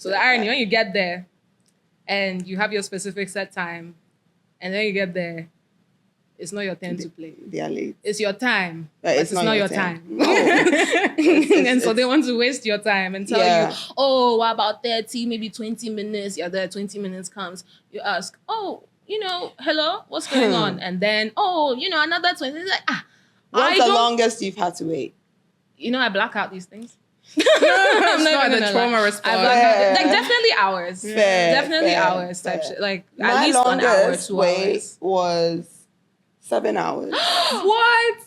So the irony, when you get there and you have your specific set time, and then you get there, it's not your turn to play. They are late. It's your time, But but it's not your time. No. And so they want to waste your time and tell you, Yeah. oh, what about 30, maybe 20 minutes? You're there, 20 minutes comes. You ask, oh, hello, what's going on? And then, another 20. It's like, What's the longest you've had to wait? I black out these things. I'm not the trauma response. I black out, like definitely hours. Fair, Definitely fair, hours fair. type shit. Like My at least 1 hour, longest 2 wait hours. was 7 hours. What?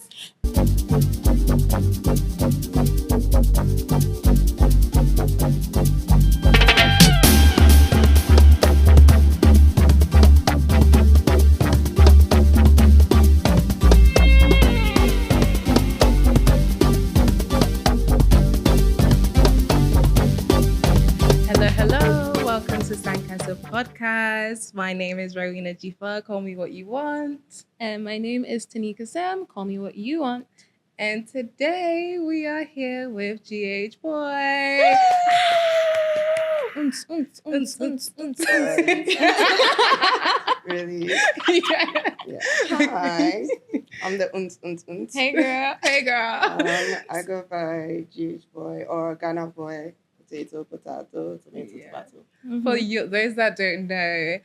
Hello. Welcome to Sankasa podcast. My name is Rowena Tenika. Call me what you want. And my name is Tenika Sam. Call me what you want. And today we are here with GHBOI. Really? Yeah. Hi. I'm the Hey girl. Hey girl. I go by GHBOI or Ghana boy. Potato, tomato. For you, those that don't know,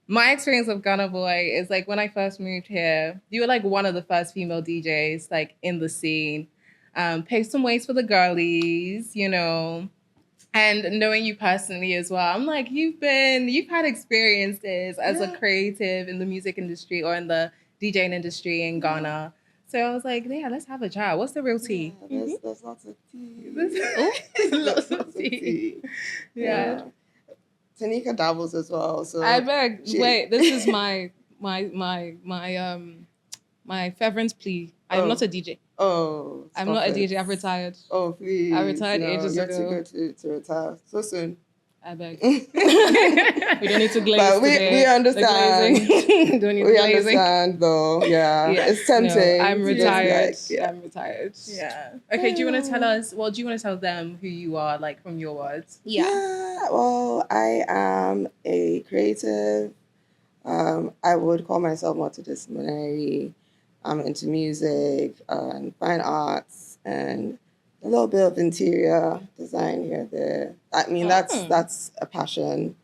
my experience of Ghana Boy is like when I first moved here, you were like one of the first female DJs like in the scene. Paved some ways for the girlies, and knowing you personally as well. I'm like, you've had experiences as a creative in the music industry or in the DJing industry in Ghana. So I was like, yeah, let's have a chat. What's the real tea? Yeah, there's lots of tea. Lots of tea. Yeah. Tenika dabbles as well. So I beg. Wait, this is my fervent plea. I'm not a DJ. Oh. I'm not a DJ. I've retired. Oh, please. I retired ages you're ago. You're too good to retire so soon. I beg. We don't need to glaze But today. we understand. Don't need We glazing. understand, though. Yeah. It's tempting. No, I'm retired. Yeah. I'm retired. Yeah. Okay, do you want to tell us, do you want to tell them who you are, like from your words? Yeah. Well, I am a creative. I would call myself multidisciplinary. I'm into music and fine arts and a little bit of interior design here, there. I mean, that's a passion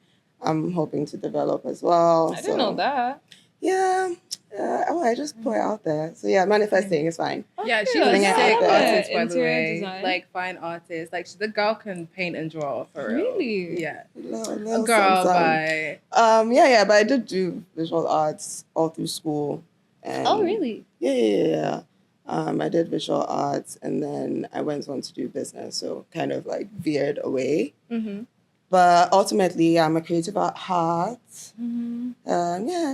I'm hoping to develop as well. I didn't know that. Yeah. I just put it out there. So yeah, manifesting is fine. Yeah, she's Putting a it sick out there. artist, by the Interior way. design. Like fine artist. Like the girl can paint and draw for real. Really? Yeah. Little A girl something. by But I did do visual arts all through school. And Oh, really? Yeah. I did visual arts and then I went on to do business, so kind of like veered away. Mm-hmm. But ultimately, I'm a creative at heart. Mm-hmm.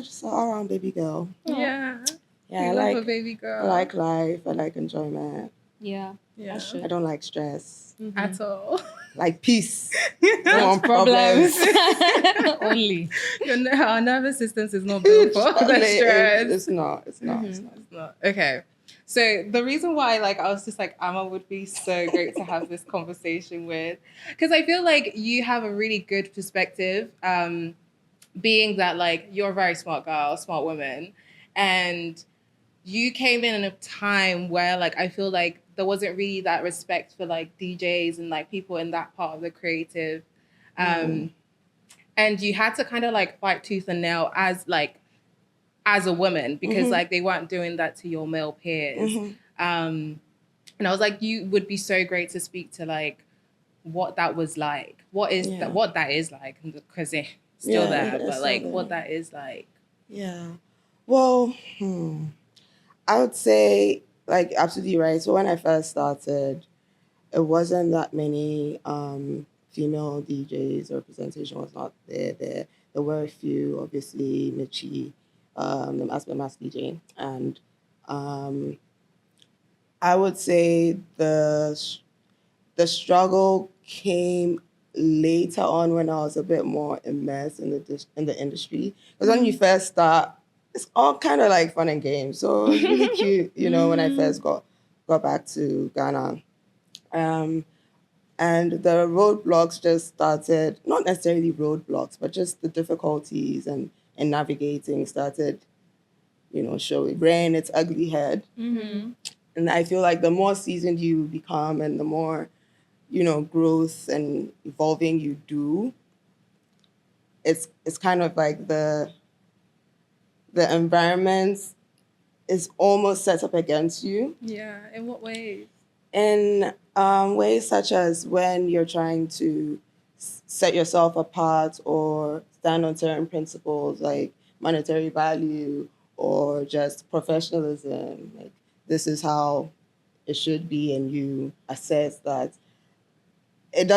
Just an all-around baby girl. yeah. Yeah, We I love a like baby girl. I like life. I like enjoyment. Yeah. yeah. That's true. I don't like stress. Mhm. At all. Like peace. No want Problems. Only. Our nervous systems is not built for the stress. It's not. It's not. Mhm. It's not. It's not. Okay. So the reason why, I was just like, Amma would be so great to have this conversation with, because I feel like you have a really good perspective, being that, you're a very smart girl, smart woman, and you came in a time where, I feel like there wasn't really that respect for, DJs and, people in that part of the creative. And you had to kind of, fight tooth and nail as a woman, because they weren't doing that to your male peers. And I was like, you would be so great to speak to what that was like. What that is like, because it's still there, but what that is like. Yeah. Well, I would say absolutely right. So when I first started, it wasn't that many female DJs. Representation was not there. There were a few, obviously, Michi, the mass DJ, and I would say the struggle came later on when I was a bit more immersed in the industry. Because when you first start, it's all kind of fun and games. So it's really cute, when I first got back to Ghana. And the roadblocks just started, not necessarily roadblocks, but just the difficulties and navigating started, showing, rearing its ugly head. Mm-hmm. And I feel like the more seasoned you become and the more, growth and evolving you do, it's kind of like the environment is almost set up against you. Yeah. In what ways? In ways such as when you're trying to set yourself apart or stand on certain principles like monetary value or just professionalism. Like, this is how it should be, and you assess that it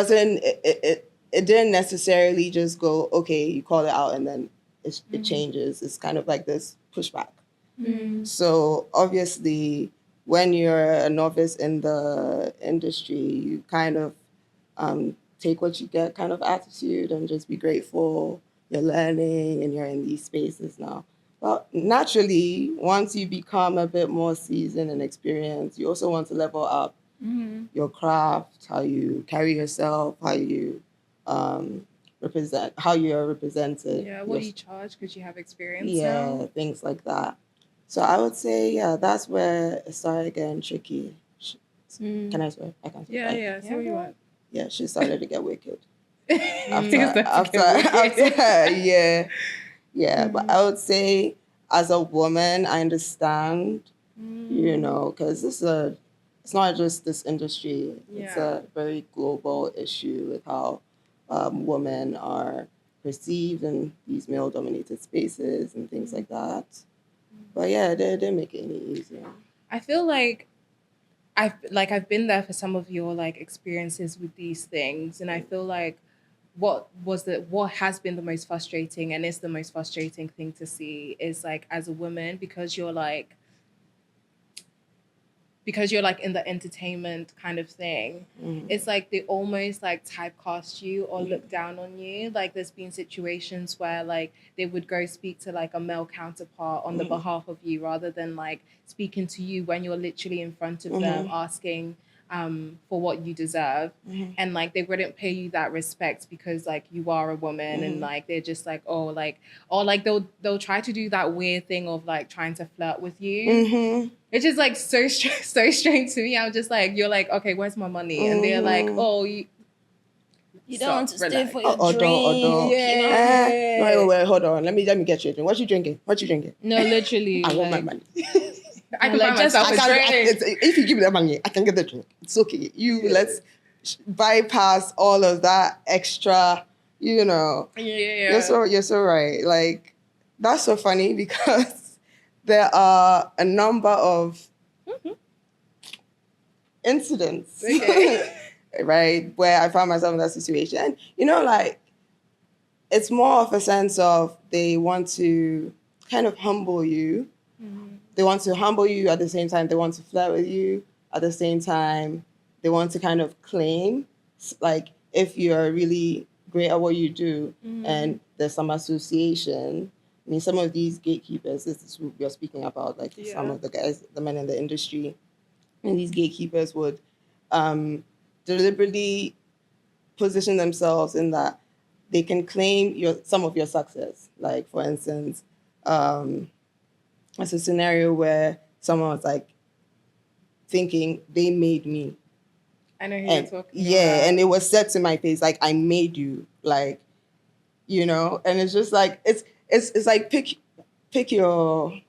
didn't necessarily just go, okay, you call it out and then it changes. It's kind of like this pushback. Mm-hmm. So obviously, when you're a novice in the industry, you kind of take what you get kind of attitude and just be grateful you're learning and you're in these spaces now. Well, naturally, once you become a bit more seasoned and experienced, you also want to level up your craft, how you carry yourself, how you represent, how you're represented. Yeah, what do you charge because you have experience Yeah, now? things like that. So I would say, yeah, that's where it started getting tricky. Can I swear? I can't swear. Yeah, yeah. Say what you want. Yeah, she started to get wicked. Yeah. But I would say, as a woman, I understand, because it's not just this industry. It's a very global issue with how women are perceived in these male-dominated spaces and things like that. But yeah, they didn't make it any easier. I feel like I've been there for some of your like experiences with these things, and I feel like what has been the most frustrating and is the most frustrating thing to see is like as a woman because you're like in the entertainment kind of thing, it's like they almost like typecast you or look down on you. Like there's been situations where like they would go speak to like a male counterpart on the behalf of you rather than like speaking to you when you're literally in front of them asking for what you deserve, and like they wouldn't pay you that respect because like you are a woman, and like they're just like, oh, like, or like they'll try to do that weird thing of like trying to flirt with you. It's just like so strange to me. I'm just like, you're like, okay, where's my money? And they're like, oh, you don't want to stay for your drink. Yeah. Wait, hold on. Let me get you a drink. What you drinking? No, literally. I want my money. I can buy myself a drink. If you give me that money, I can get the drink. It's okay. Let's bypass all of that extra, Yeah. You're so right. Like, that's so funny because there are a number of incidents, right, where I found myself in that situation. And, like, it's more of a sense of they want to kind of humble you. They want to humble you at the same time. They want to flirt with you at the same time. They want to kind of claim, like, if you're really great at what you do and there's some association. I mean, some of these gatekeepers, this is who we're speaking about, like some of the guys, the men in the industry, and these gatekeepers would deliberately position themselves in that they can claim some of your success. Like, for instance, it's a scenario where someone was like thinking they made me. I know who you're talking about. Yeah, and it was said to my face, like, I made you, like, and it's just like it's like pick your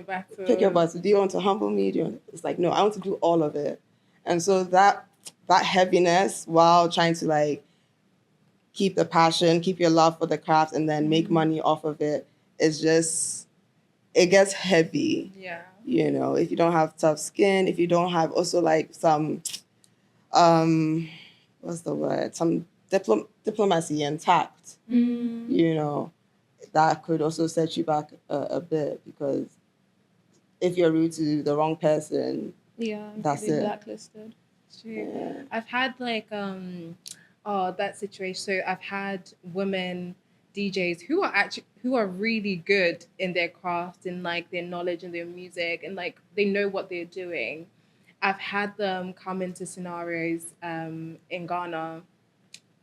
battle. Pick your battle. Do you want to humble me? It's like, no, I want to do all of it. And so that heaviness while trying to like keep the passion, keep your love for the craft, and then make money off of it is just, it gets heavy. Yeah. If you don't have tough skin, if you don't have also like some, what's the word? Some diplomacy and tact, that could also set you back a bit, because if you're rude to the wrong person, that's it. Blacklisted. Yeah. I've had like that situation. So I've had women DJs who are really good in their craft and like their knowledge and their music, and like they know what they're doing, I've had them come into scenarios in Ghana,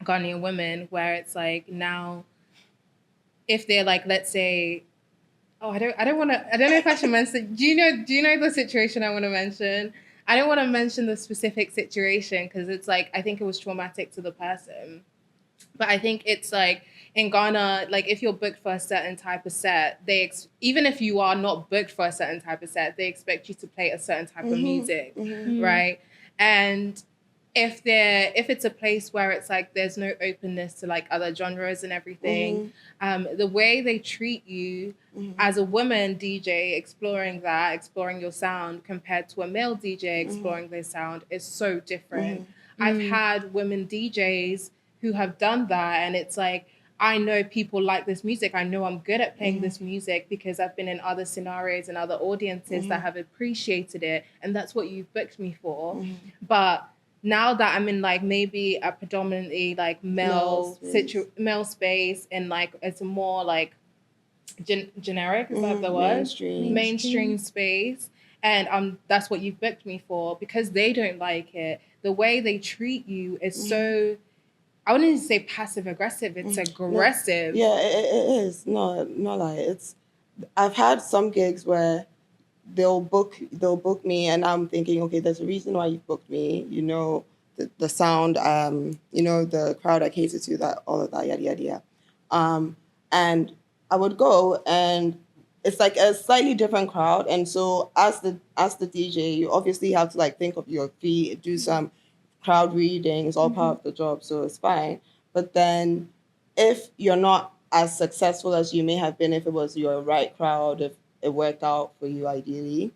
Ghanaian women, where it's like now, if they're like, let's say, oh, I don't want to, I don't know if I should mention. Do you know the situation I want to mention? I don't want to mention the specific situation because it's like I think it was traumatic to the person. But I think it's like in Ghana, like if you're booked for a certain type of set, even if you are not booked for a certain type of set, they expect you to play a certain type of music, right? And if it's a place where it's like there's no openness to like other genres and everything, the way they treat you as a woman DJ exploring your sound compared to a male DJ exploring their sound is so different. I've had women DJs who have done that, and it's like, I know people like this music. I know I'm good at playing this music because I've been in other scenarios and other audiences that have appreciated it, and that's what you've booked me for. But now that I'm in like maybe a predominantly like male space, and like it's a more like generic, is that the word? Mainstream space. And that's what you've booked me for, because they don't like it. The way they treat you is so, I wouldn't say passive aggressive. It's aggressive. No, yeah, it is. No, not like it's. I've had some gigs where they'll book me, and I'm thinking, okay, there's a reason why you booked me. You know, the sound. You know, the crowd I cater to, that all of that, yada yada yada. And I would go, and it's like a slightly different crowd, and so as the DJ, you obviously have to like think of your feet, do some crowd reading. It's all part of the job, so it's fine. But then if you're not as successful as you may have been if it was your right crowd, if it worked out for you ideally,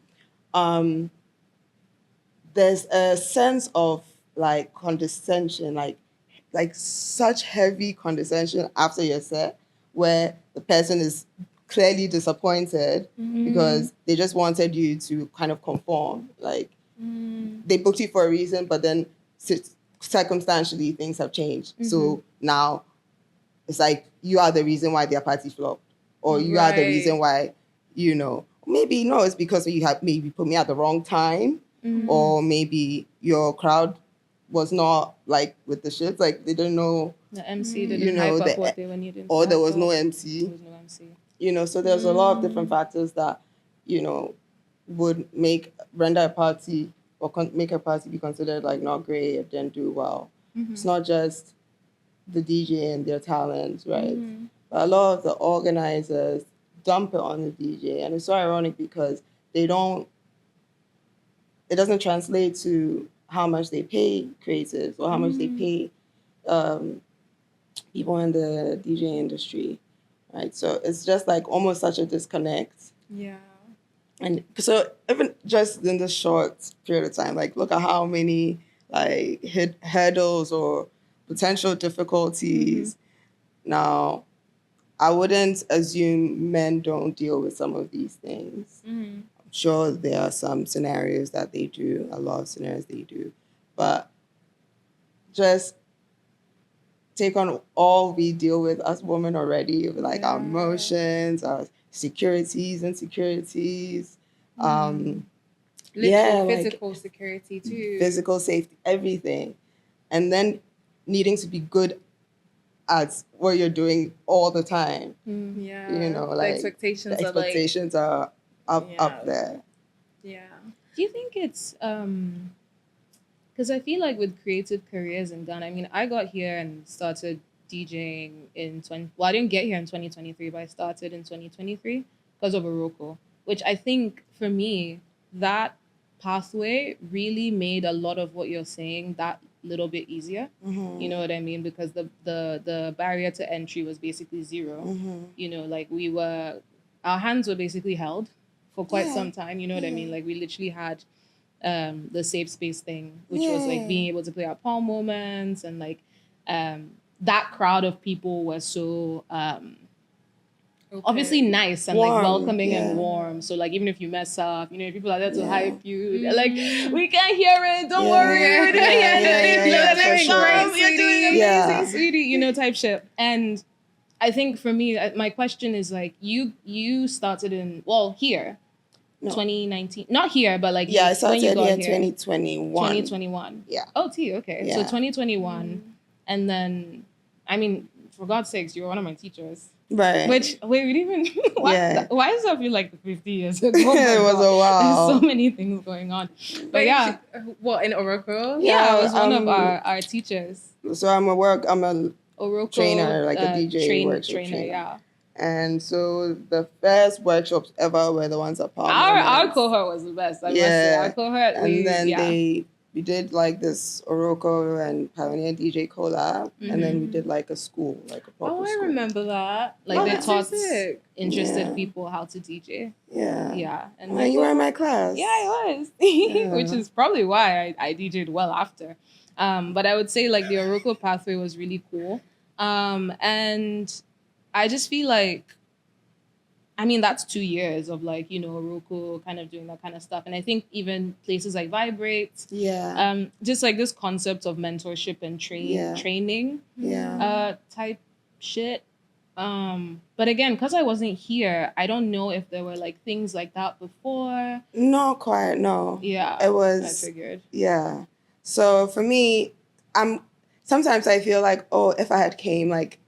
there's a sense of like condescension, like such heavy condescension after your set, where the person is clearly disappointed because they just wanted you to kind of conform. Like they booked you for a reason, but then circumstantially things have changed. So now it's like you are the reason why their party flopped, or you are the reason why, you know, maybe no, it's because you have maybe put me at the wrong time, or maybe your crowd was not like with the shits, like they didn't know the MC didn't hype up what they were needing, or there was no MC. You know, so there's a lot of different factors that, you know, would render a party or make a party be considered like not great, it didn't do well. It's not just the DJ and their talent, right? But a lot of the organizers dump it on the DJ, and it's so ironic because it doesn't translate to how much they pay creatives or how much they pay people in the DJ industry, right? So it's just like almost such a disconnect. Yeah. And so even just in this short period of time, like look at how many like hurdles or potential difficulties. Now, I wouldn't assume men don't deal with some of these things. I'm sure there are some scenarios that they do, a lot of scenarios they do, but just take on all we deal with as women already, like our emotions, our insecurities, physical security too, physical safety, everything, and then needing to be good at what you're doing all the time. You know, like the expectations are up there. Yeah. Do you think it's because I feel like with creative careers in Ghana, I mean, I got here and started DJing I didn't get here in 2023, but I started in 2023 because of Oroko, which I think for me, that pathway really made a lot of what you're saying that little bit easier. You know what I mean? Because the barrier to entry was basically zero. You know, like our hands were basically held for quite some time. You know what I mean? Like we literally had the safe space thing, which was like being able to play our palm moments, and like that crowd of people was so obviously nice and warm, like welcoming and warm. So like even if you mess up, you know, people are there to hype you. They're like, we can't hear it, don't worry, we didn't hear it. You're doing amazing, sweetie, you know, type shit. And I think for me, my question is like, you started here, No. 2019. Not here, but like Yeah, I when started you got here here. 2021. 2021. Yeah. Oh, okay. Yeah. So 2021. And then, I mean, for God's sakes, you were one of my teachers. Right. Which, wait, we didn't even... Why does that feel like 50 years ago? It was a while. There's so many things going on. But yeah. What, in Oracle? Yeah, I was one of our teachers. So I'm a Oracle, trainer, like a DJ workshop trainer. Yeah. And so the first workshops ever were the ones at Palm. Our cohort was the best. I must say. Our cohort, we did like this Oroco and Pioneer DJ collab, and then we did like a school, like a proper school. I remember that. Like they taught interested people how to DJ. Yeah. Yeah. And you were in my class. Yeah, I was. Which is probably why I DJed well after. But I would say like the Oroco pathway was really cool. And I just feel like, I mean, that's 2 years of like, Oroco kind of doing that kind of stuff. And I think even places like Vibrate, just like this concept of mentorship and training type shit. But again, because I wasn't here, I don't know if there were like things like that before. Not quite, no. Yeah. It was. I figured. Yeah. So for me, sometimes I feel like, if I had came like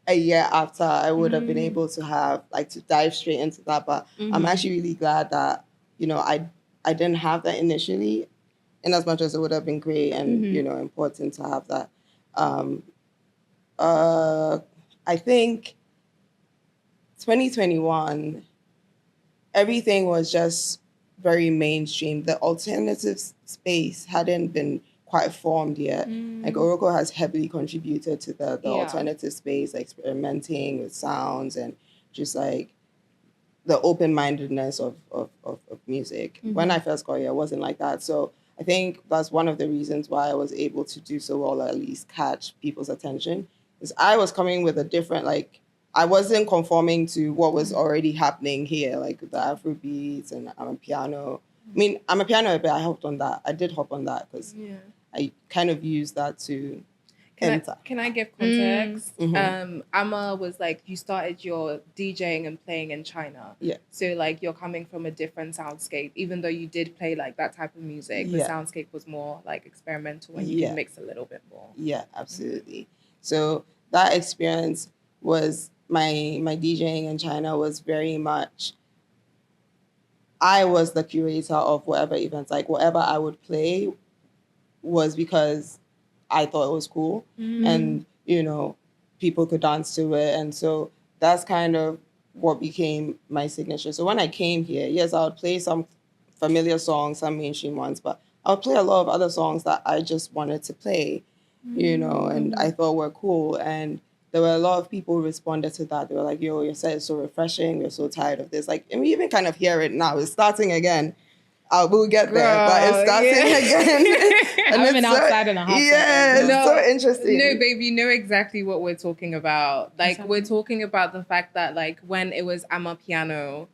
a year after, I would have been able to have like to dive straight into that. But I'm actually really glad that I didn't have that initially, in as much as it would have been great and important to have that. I think 2021, everything was just very mainstream. The alternative space hadn't been quite formed yet. Like Oroco has heavily contributed to the alternative space, experimenting with sounds and just like the open-mindedness of music. When I first got here, it wasn't like that. So I think that's one of the reasons why I was able to do so well, or at least catch people's attention, is I was coming with a different, like, I wasn't conforming to what was already happening here, like the Afro beats and I'm a piano. I mean, I'm a piano, but I hopped on that. I did hop on that because I kind of used that to enter. Can I give context? Amma was like, you started your DJing and playing in China. Yeah. So like you're coming from a different soundscape, even though you did play like that type of music. The soundscape was more like experimental and you can mix a little bit more. Yeah, absolutely. So that experience was my DJing in China was very much, I was the curator of whatever events, like whatever I would play was because I thought it was cool and, people could dance to it. And so that's kind of what became my signature. So when I came here, yes, I would play some familiar songs, some mainstream ones, but I would play a lot of other songs that I just wanted to play, and I thought were cool. And there were a lot of people who responded to that. They were like, yo, your set is so refreshing. We're so tired of this. Like, and we even kind of hear it now. It's starting again. We'll get there, but it's starting again. And I've been outside in a hot it's so interesting. No, babe, you know exactly what we're talking about. Like, we're talking about the fact that, like, when it was Amapiano,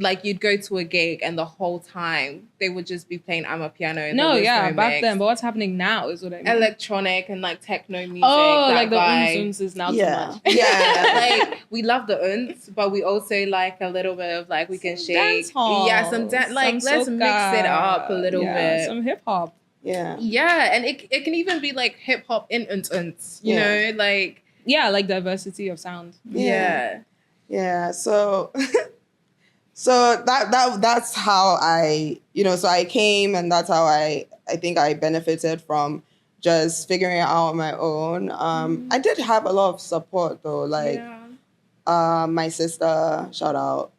like, you'd go to a gig and the whole time they would just be playing Amapiano. Back then. But what's happening now is what I mean. Electronic and, like, techno music. Oh, like the uns is now too much. Yeah, like, we love the uns, but we also like a little bit of, like, we can shake. Dance hall. Yeah, let's mix it up a little bit. Some hip hop. Yeah. Yeah, and it can even be, like, hip hop in uns, you know, like. Yeah, like diversity of sound. Yeah. So... So that's how I, so I came, and that's how I think I benefited from just figuring it out on my own. I did have a lot of support though, like my sister, shout out,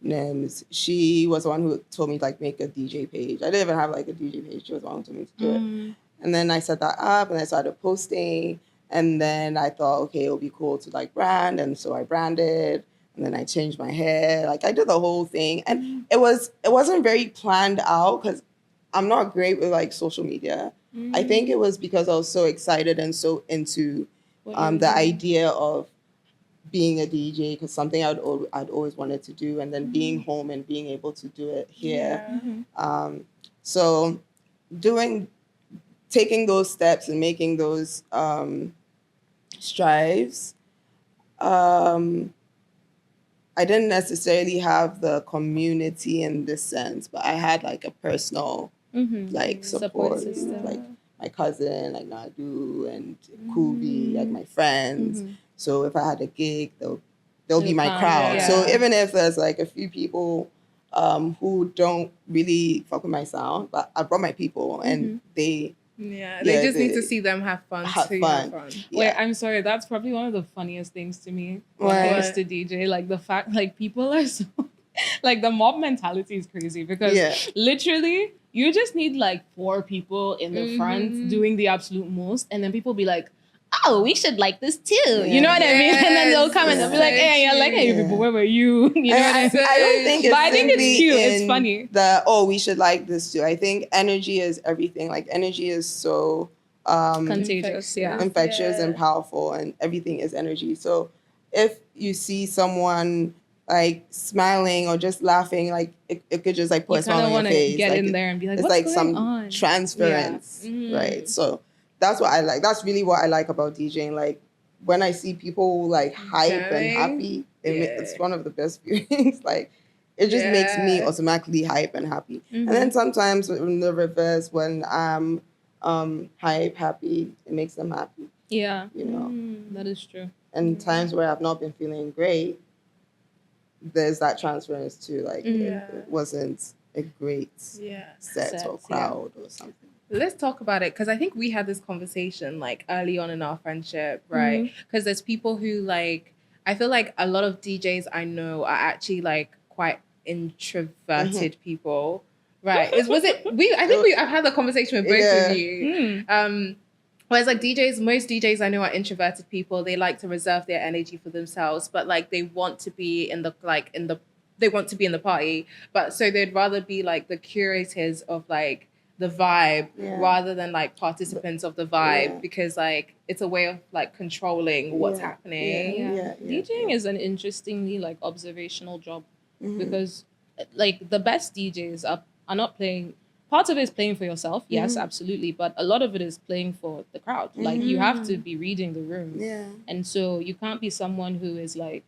Nims, she was the one who told me like make a DJ page. I didn't even have like a DJ page. She was the one who told me to do it. And then I set that up and I started posting, and then I thought, okay, it'll be cool to like brand, and so I branded. And then I changed my hair. Like I did the whole thing. And it wasn't very planned out because I'm not great with like social media. I think it was because I was so excited and so into the idea of being a DJ, because something I'd always wanted to do, and then being home and being able to do it here. So taking those steps and making those strives, I didn't necessarily have the community in this sense, but I had like a personal like support system. like my cousin, like Nadu and Kubi, like my friends. So if I had a gig, they'll be my crowd. Yeah. So even if there's like a few people who don't really fuck with my sound, but I brought my people and they just need to see them have fun too. Have fun. Yeah. Wait, I'm sorry. That's probably one of the funniest things to me when I used to DJ. Like the fact, like people are so, like the mob mentality is crazy because literally you just need like 4 people in the front doing the absolute most, and then people be like, oh, we should like this too. You know what I mean? And then they'll come and they'll be like, hey, I like you people. Where were you? You know what I mean? I don't think it's but I think it's cute. It's funny. We should like this too. I think energy is everything. Like energy is so contagious, infectious and powerful, and everything is energy. So if you see someone like smiling or just laughing, like it could just like put a smile on your face. Get like in there and be like, it's what's like going some on? transference, right? So that's what I like. That's really what I like about DJing. Like when I see people like hype and happy, it's one of the best feelings. Like it just makes me automatically hype and happy. And then sometimes in the reverse, when I'm hype, happy, it makes them happy. Yeah. You know? That is true. And times where I've not been feeling great, there's that transference to like it wasn't a great set or crowd or something. Let's talk about it, because I think we had this conversation like early on in our friendship, right? Because there's people who like, I feel like a lot of DJs I know are actually like quite introverted people, right? I've had the conversation with both of you. Whereas like most DJs I know are introverted people. They like to reserve their energy for themselves, but like they want to be in the party, but so they'd rather be like the curators of like the vibe rather than like participants of the vibe, because like it's a way of like controlling what's happening. DJing is an interestingly like observational job, because like the best DJs are not playing. Part of it is playing for yourself, yes, absolutely, but a lot of it is playing for the crowd. Like you have to be reading the room, and so you can't be someone who is like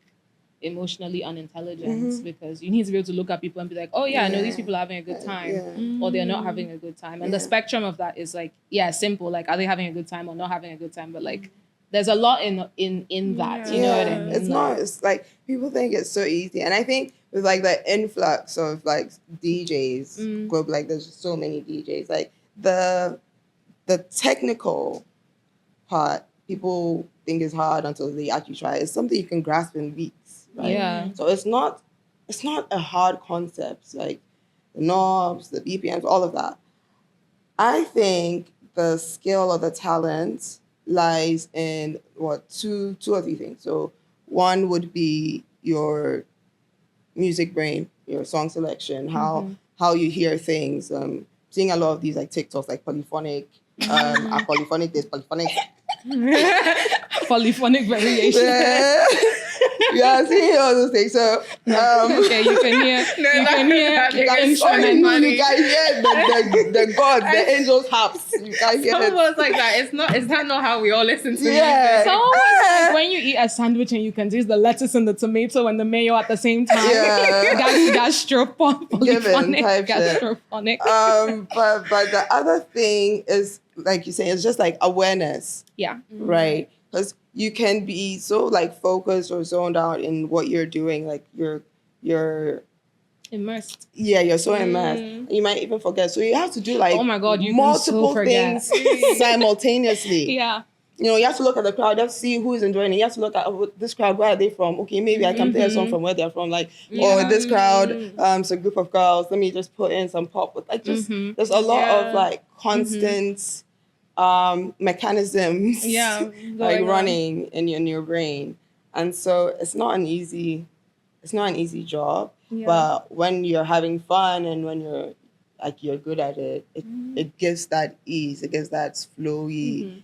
emotionally unintelligent, because you need to be able to look at people and be like, oh yeah, I know these people are having a good time or they're not having a good time. And the spectrum of that is like, simple, like are they having a good time or not having a good time? But like there's a lot in that, you know what I mean? It's like people think it's so easy. And I think with like the influx of like DJs, globally, like there's so many DJs, like the technical part people think is hard until they actually try. It's something you can grasp in weeks. Right? Yeah. So it's not a hard concept, like the knobs, the BPMs, all of that. I think the skill or the talent lies in two or three things. So one would be your music brain, your song selection, how you hear things. Seeing a lot of these like TikToks, like polyphonic, polyphonic this, polyphonic polyphonic variation. Seeing all those things. So okay, you can hear the gods, the angels' harps. You can hear Someone was like that. Is that not how we all listen to music? Someone was like, when you eat a sandwich and you can taste the lettuce and the tomato and the mayo at the same time. Gastrophonic. But the other thing is, like you say, it's just like awareness. Yeah. Right? Because you can be so like focused or zoned out in what you're doing, like you're immersed. Yeah, you're so immersed. You might even forget. So you have to do like multiple things simultaneously. Yeah. You know, you have to look at the crowd, you have to see who is enjoying it. You have to look at this crowd, where are they from? Okay, maybe I can play a song from where they're from. Like, or this crowd, it's a group of girls, let me just put in some pop. Like just there's a lot of like constant mechanisms like running in your brain. And so it's not an easy job. But when you're having fun and when you're good at it, it gives that ease, it gives that flowy,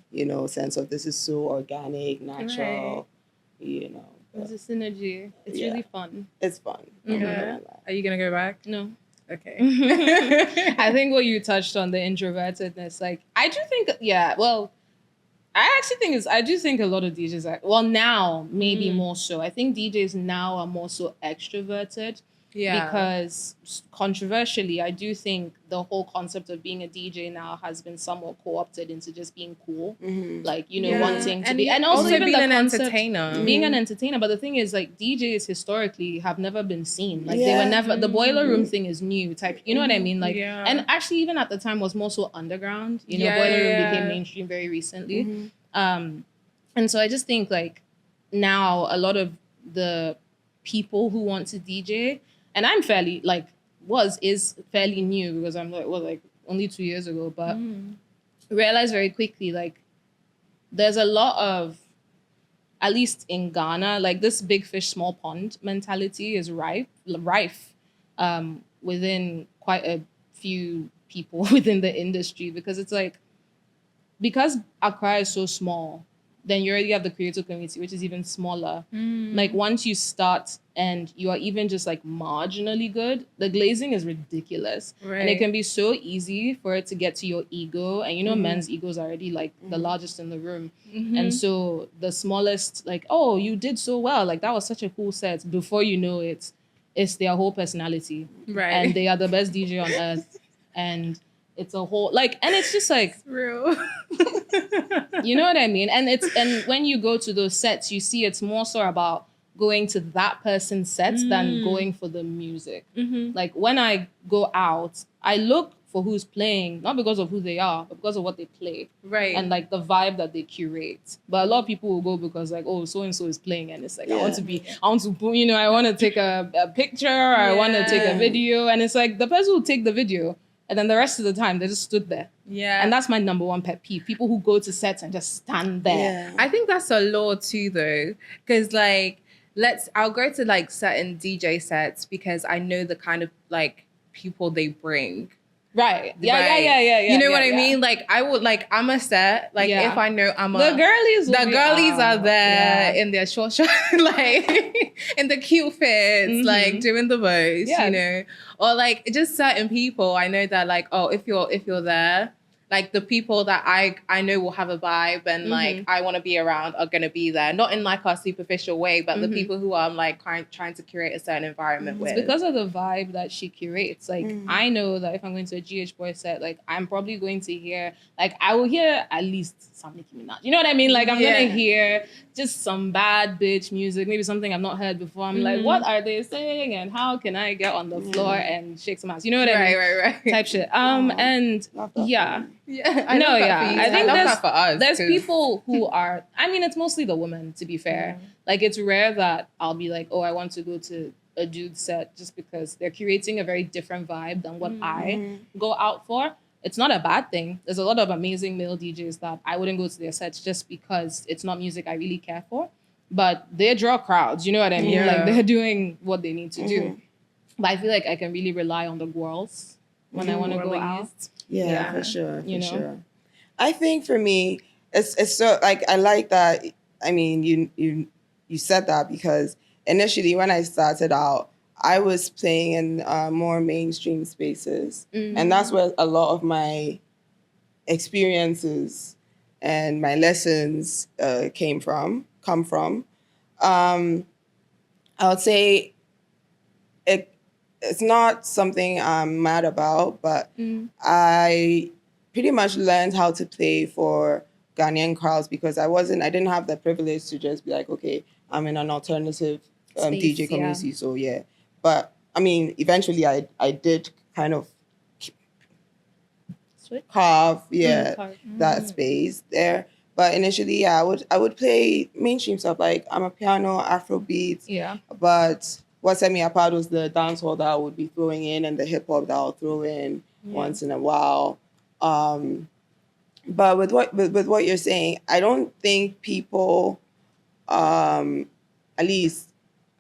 sense of this is so organic, natural, There's a synergy. It's really fun. It's fun. Are you gonna go back? No. Okay. I think what you touched on, the introvertedness, like I do think, I do think a lot of DJs are, well, now maybe more so. I think DJs now are more so extroverted. Yeah. Because controversially, I do think the whole concept of being a DJ now has been somewhat co-opted into just being cool. Like, wanting to be. And also even being the an concept, entertainer. being an entertainer. But the thing is, like, DJs historically have never been seen. Like, they were never, the boiler room thing is new type, you know what I mean? Like, and actually even at the time was more so underground. Boiler room became mainstream very recently. And so I just think, like, now a lot of the people who want to DJ, and I'm fairly, like, is fairly new because I'm like only 2 years ago, but realized very quickly, like, there's a lot of, at least in Ghana, like, this big fish, small pond mentality is rife within quite a few people within the industry, because it's like, because Accra is so small, then you already have the creative community, which is even smaller. Like, once you start and you are even just like marginally good, the glazing is ridiculous. And it can be so easy for it to get to your ego. And men's egos are already like the largest in the room. And so the smallest, like, oh, you did so well. Like, that was such a cool set. Before you know it, it's their whole personality. And they are the best DJ on earth. And it's a whole, like, and it's just like, it's real. You know what I mean? And when you go to those sets, you see it's more so about going to that person's sets than going for the music. Like, when I go out, I look for who's playing, not because of who they are, but because of what they play. And like the vibe that they curate. But a lot of people will go because, like, oh, so-and-so is playing, and it's like, I want to take a picture, or I want to take a video. And it's like, the person will take the video, and then the rest of the time, they just stood there. And that's my number one pet peeve. People who go to sets and just stand there. I think that's a law too, though. Because, like, I'll go to, like, certain DJ sets because I know the kind of, like, people they bring. Yeah. You know what I mean? Like, I would, like, I'm a set. Like, if I know I'm the girlies are there in their short, like, in the cute fits, like, doing the most, you know? Or, like, just certain people, I know that, like, oh, if you're there, like, the people that I know will have a vibe and, like, I want to be around are going to be there. Not in, like, a superficial way, but the people who I'm, like, trying to curate a certain environment with. It's because of the vibe that she curates. Like, I know that if I'm going to a GHBOI set, like, I'm probably going to hear, like, I will hear at least some Nicki Minaj. You know what I mean? Like, I'm going to hear just some bad bitch music, maybe something I've not heard before. I'm like, what are they saying? And how can I get on the floor and shake some ass? You know what I mean? Right. Type shit. And yeah. I think that for us. There's people who are, I mean, it's mostly the women, to be fair. Like, it's rare that I'll be like, oh, I want to go to a dude set just because they're curating a very different vibe than what I go out for. It's not a bad thing. There's a lot of amazing male DJs that I wouldn't go to their sets just because it's not music I really care for. But they draw crowds, you know what I mean? Like, they're doing what they need to do. But I feel like I can really rely on the girls when I want to go out. Yeah, for sure. You know? Sure. I think for me, it's so, like, I like that. I mean, you said that because initially when I started out, I was playing in more mainstream spaces, and that's where a lot of my experiences and my lessons come from. I would say it's not something I'm mad about, but I pretty much learned how to play for Ghanaian crowds because I didn't have the privilege to just be like, okay, I'm in an alternative DJ community, so yeah. But I mean, eventually I did kind of carve that space there. But initially, I would play mainstream stuff like Amapiano, Afrobeats. But what set me apart was the dancehall that I would be throwing in and the hip hop that I'll throw in once in a while. But with what you're saying, I don't think people, at least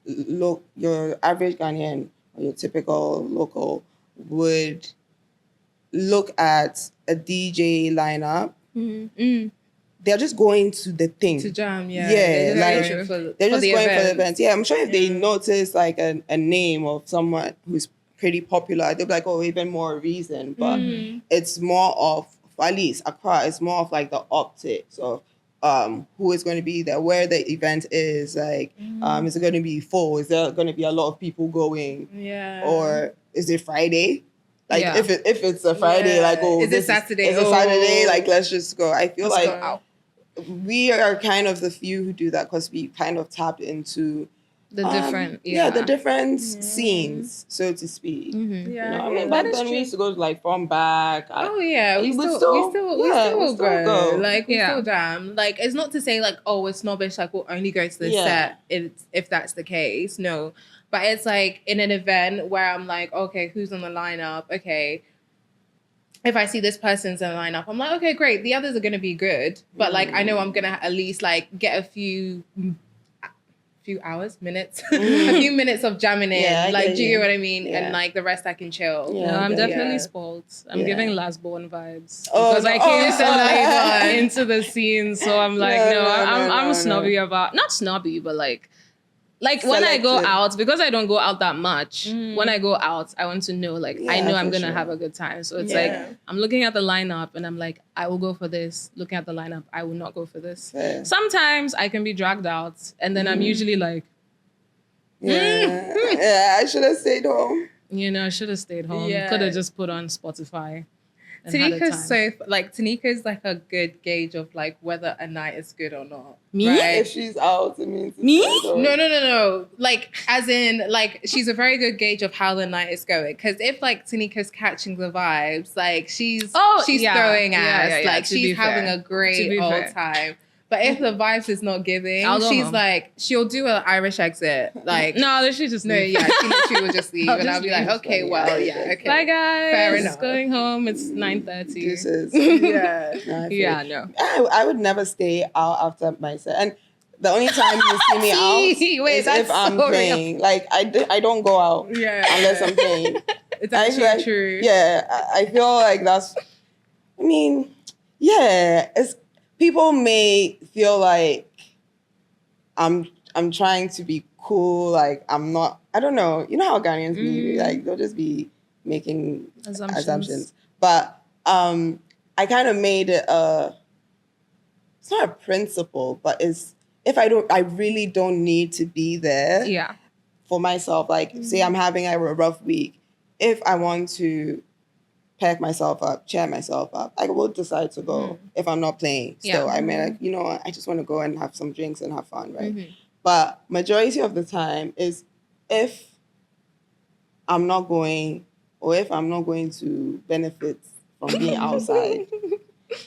look, your average Ghanaian or your typical local would look at a DJ lineup. They're just going to the thing. To jam, they're just going for the events. Yeah, I'm sure if they notice like a name of someone who's pretty popular, they'll be like, oh, even more reason. But it's more of, at least Accra, it's more of like the optics of who is going to be there, where the event is, like, is it going to be full? Is there going to be a lot of people going? Yeah. Or is it Friday? Like, Yeah. if it's a Friday, like, oh, is it Saturday? Is it Saturday? Like, let's just go. I feel Let's like go out. we are kind of the few who do that because we kind of tap into The different, the different scenes, so to speak. Mm-hmm. Yeah, You know, I mean, back then we used to go like from back. We still go. Like we still jam. Like it's not to say like, oh, it's snobbish, like we'll only go to the set if that's the case. No. But it's like in an event where I'm like, okay, who's on the lineup? Okay. If I see this person's in the lineup, I'm like, okay, great. The others are gonna be good. But like I know I'm gonna at least like get a few hours, minutes, a few minutes of jamming in. Like, do you know what I mean? Yeah. And like the rest I can chill. No, I'm definitely spoiled. I'm giving last born vibes. Oh, because I came so late into the scene. So I'm like, I'm snobby about, not snobby, but like when I go out, because I don't go out that much, when I go out, I want to know, like, I know I'm going to have a good time. So it's like, I'm looking at the lineup and I'm like, I will go for this. Looking at the lineup, I will not go for this. Yeah. Sometimes I can be dragged out and then I'm usually like, I should have stayed home. You know, I should have stayed home. Yeah. Could have just put on Spotify. Tanika's like a good gauge of like whether a night is good or not. Me? Right? If she's out, it means it's Me? good, or- No. Like, as in, like, she's a very good gauge of how the night is going. Because if, like, Tanika's catching the vibes, like, she's throwing ass. Like, she's having a great old time. But if the vibes is not giving, she's home. Like, she'll do an Irish exit. Like, no, she just leave. she literally will just leave. And I'll be like, okay, well, okay. Bye, guys. Fair enough. Going home. It's 9:30. No. I would never stay out after my set. And the only time you see me out is if I'm playing. Like, I don't go out unless I'm playing. It's actually true. Yeah, I feel like that's, I mean, it's, people may feel like I'm trying to be cool, like I'm not, I don't know. You know how Ghanaians be, like they'll just be making assumptions. But I kind of made it it's not a principle, but it's, if I really don't need to be there for myself. Like say I'm having a rough week. If I want to pack myself up, cheer myself up, I will decide to go if I'm not playing. So I mean, like, you know, I just want to go and have some drinks and have fun, right? But majority of the time is if I'm not going, or if I'm not going to benefit from being outside,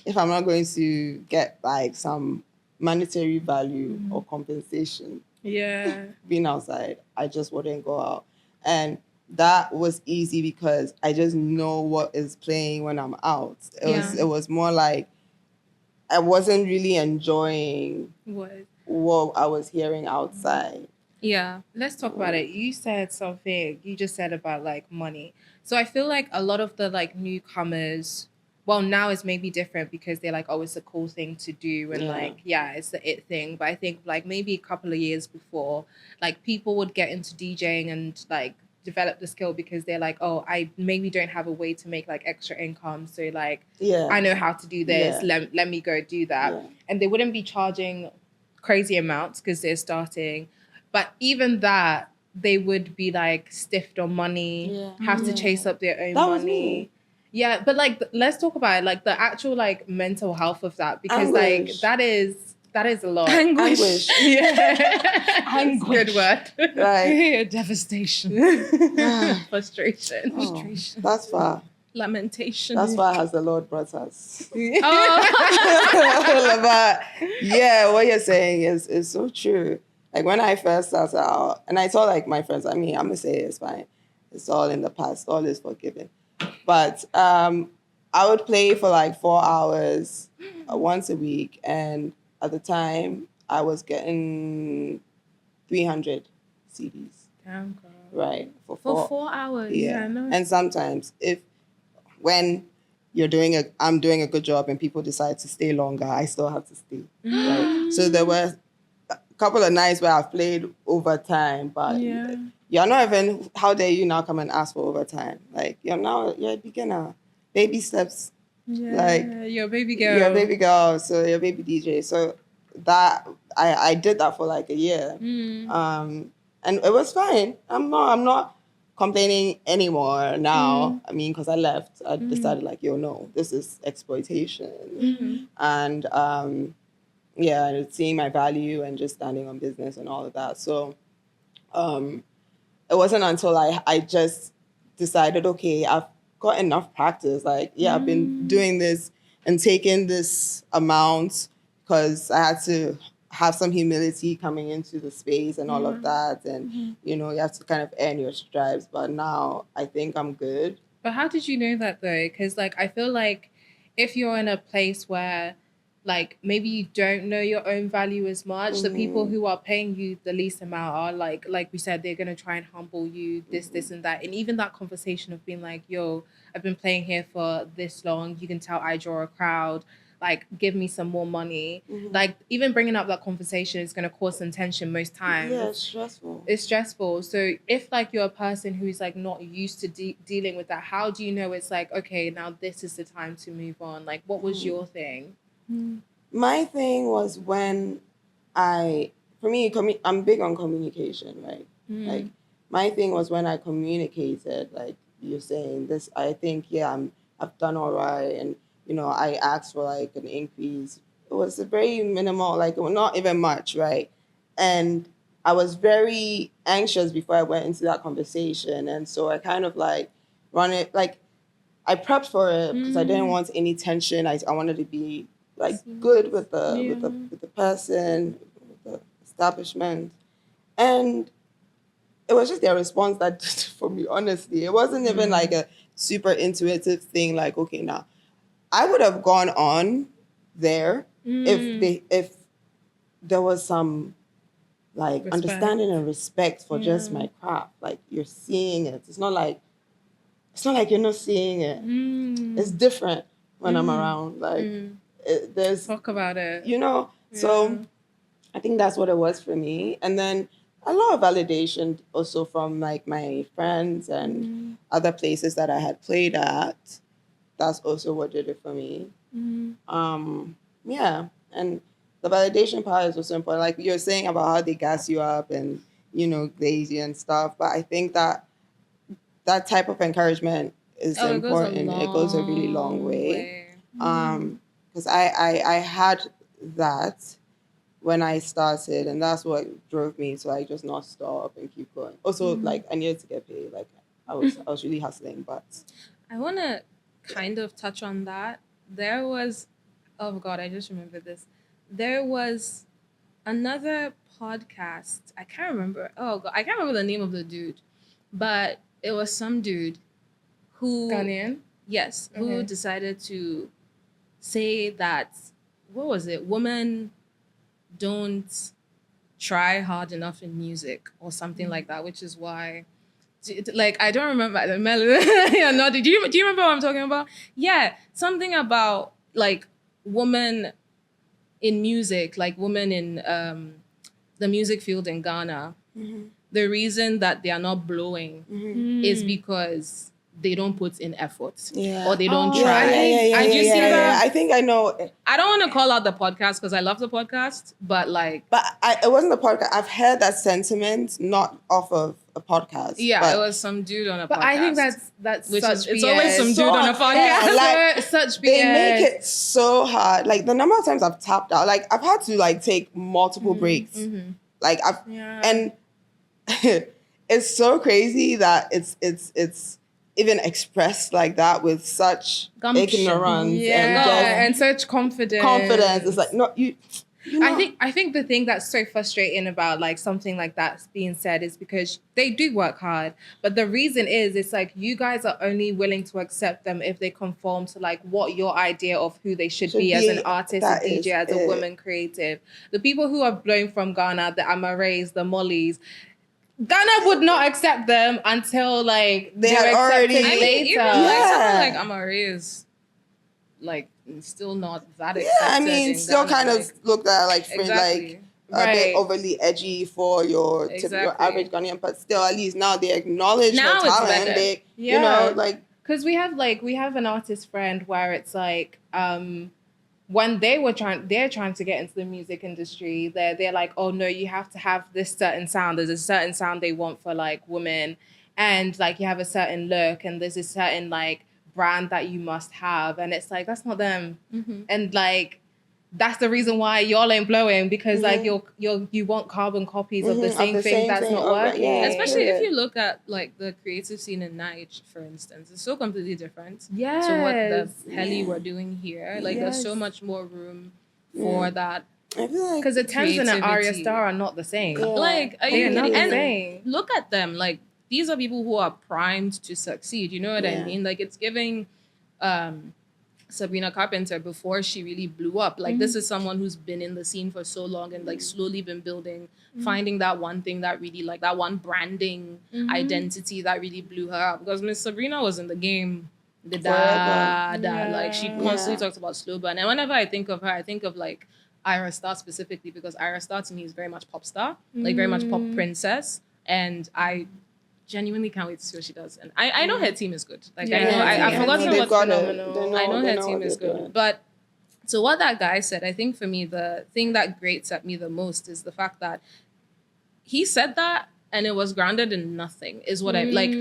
if I'm not going to get like some monetary value or compensation being outside, I just wouldn't go out. And that was easy because I just know what is playing when I'm out. It was more like I wasn't really enjoying what I was hearing outside. Yeah. Let's talk about it. You said something, you just said about like money. So I feel like a lot of the like newcomers, well, now it's maybe different because they're like, oh, it's a cool thing to do. And like, it's the it thing. But I think like maybe a couple of years before, like people would get into DJing and like develop the skill because they're like, oh, I maybe don't have a way to make like extra income. So like, I know how to do this. Let me go do that. Yeah. And they wouldn't be charging crazy amounts because they're starting. But even that, they would be like stiffed on money, have to chase up their own money. Yeah, but like, let's talk about it, like the actual like mental health of that, because like that is a lot. Anguish. Anguish. Good word. Right. Devastation. Frustration. Frustration. That's far. Lamentation. That's why has the Lord brought us. Oh. But yeah, what you're saying is so true. Like when I first started out, and I told like my friends, I mean, I'm gonna say it's fine. It's all in the past. All is forgiven. But I would play for like 4 hours once a week, and at the time I was getting 300 CDs. Damn, girl. Right, for 4 hours. Yeah, I know. And sometimes when I'm doing a good job and people decide to stay longer, I still have to stay. Right. So there were a couple of nights where I've played overtime, but you're not even, how dare you now come and ask for overtime? Like you're a beginner. Baby steps. Yeah, like you're a baby girl. So you're a baby DJ. So that I did that for like a year. And it was fine. I'm not complaining anymore now. I mean, because I left, I decided like, yo, no, this is exploitation. And yeah, seeing my value and just standing on business and all of that. So it wasn't until I just decided, okay, I've got enough practice. Like, yeah, I've been doing this and taking this amount because I had to have some humility coming into the space and all of that. And, you know, you have to kind of earn your stripes. But now I think I'm good. But how did you know that though? Because like, I feel like if you're in a place where like maybe you don't know your own value as much, the people who are paying you the least amount are like we said, they're going to try and humble you, this and that. And even that conversation of being like, yo, I've been playing here for this long, you can tell I draw a crowd, like give me some more money. Like even bringing up that conversation is going to cause some tension most times. Yeah, it's stressful. It's stressful. So if like you're a person who's like not used to dealing with that, how do you know it's like, okay, now this is the time to move on? Like what was your thing? My thing was when I'm big on communication, right? Like my thing was when I communicated, like you're saying this, I think, yeah, I've done all right. And, you know, I asked for like an increase. It was a very minimal, like not even much, right? And I was very anxious before I went into that conversation. And so I kind of like run it, like I prepped for it because I didn't want any tension. I wanted to be like good with the person, with the establishment. And it was just their response that did it for me, honestly. It wasn't even like a super intuitive thing, like, okay, now I would have gone on there if there was some like understanding and respect for just my craft. Like you're seeing it. It's not like you're not seeing it. It's different when I'm around. Like there's talk about it. You know. Yeah. So I think that's what it was for me. And then a lot of validation also from like my friends and other places that I had played at. That's also what did it for me. Yeah. And the validation part is also important. Like you're saying about how they gas you up and, you know, glaze you and stuff. But I think that type of encouragement is important. It goes a really long way. Because I had that when I started, and that's what drove me to like just not stop and keep going. Also, like I needed to get paid. Like I was really hustling, but I want to kind of touch on that. There was, oh God, I just remembered this. There was another podcast. I can't remember. Oh God, I can't remember the name of the dude, but it was some dude who Ghanaian? Yes, who decided to say that, what was it? Women don't try hard enough in music or something like that, which is why, like, I don't remember the melody. Yeah, no, do you remember what I'm talking about? Yeah, something about like women in music, like women in the music field in Ghana. The reason that they are not blowing is because they don't put in effort or they don't try. I think I know. I don't want to call out the podcast because I love the podcast, but like... it wasn't a podcast. I've heard that sentiment not off of a podcast. Yeah, it was some dude on a podcast. But I think that's which such is, it's BS. always some dude on a podcast. Like, such BS. They make it so hard. Like the number of times I've tapped out, like I've had to like take multiple breaks. Like and it's so crazy that it's even expressed like that with such ignorance and such confidence. It's like, no, you know. I think the thing that's so frustrating about like something like that being said is because they do work hard, but the reason is it's like you guys are only willing to accept them if they conform to like what your idea of who they should be as an artist, a DJ, as a woman creative. The people who are blown from Ghana, the Amarays, the Mollys, Ghana would not accept them until like they had already later. Even like something like Amari is like still not that accepted. Yeah, I mean, still Ghana, kind of looked at like exactly. like a bit overly edgy for your typical average Ghanaian, but still at least now they acknowledge now her talent. They, you know, like because we have an artist friend where it's like when they're trying to get into the music industry, they're like, oh no, you have to have this certain sound. There's a certain sound they want for like women, and like you have a certain look, and there's a certain like brand that you must have, and it's like that's not them, and like that's the reason why y'all ain't blowing, because like you want carbon copies of the same thing that's not working. Yeah, Especially if you look at like the creative scene in Nige, for instance, it's so completely different to what the Helly were doing here. Like there's so much more room for that. I feel like because the Thames and the Arya Star are not the same. Yeah. Like are They you are not kidding? the And same. look at them. Like these are people who are primed to succeed. You know what I mean? Like it's giving Sabrina Carpenter before she really blew up. Like this is someone who's been in the scene for so long and like slowly been building, finding that one thing that really like that one branding identity that really blew her up. Because Miss Sabrina was in the game. Like she constantly talks about slow burn. And whenever I think of her, I think of like Ira Star specifically, because Ira Star to me is very much pop star, like very much pop princess. And I genuinely can't wait to see what she does. And I know her team is good. Like I know I've forgotten what's phenomenal. I know her team is good. But so what that guy said, I think for me the thing that grates at me the most is the fact that he said that and it was grounded in nothing is what I like.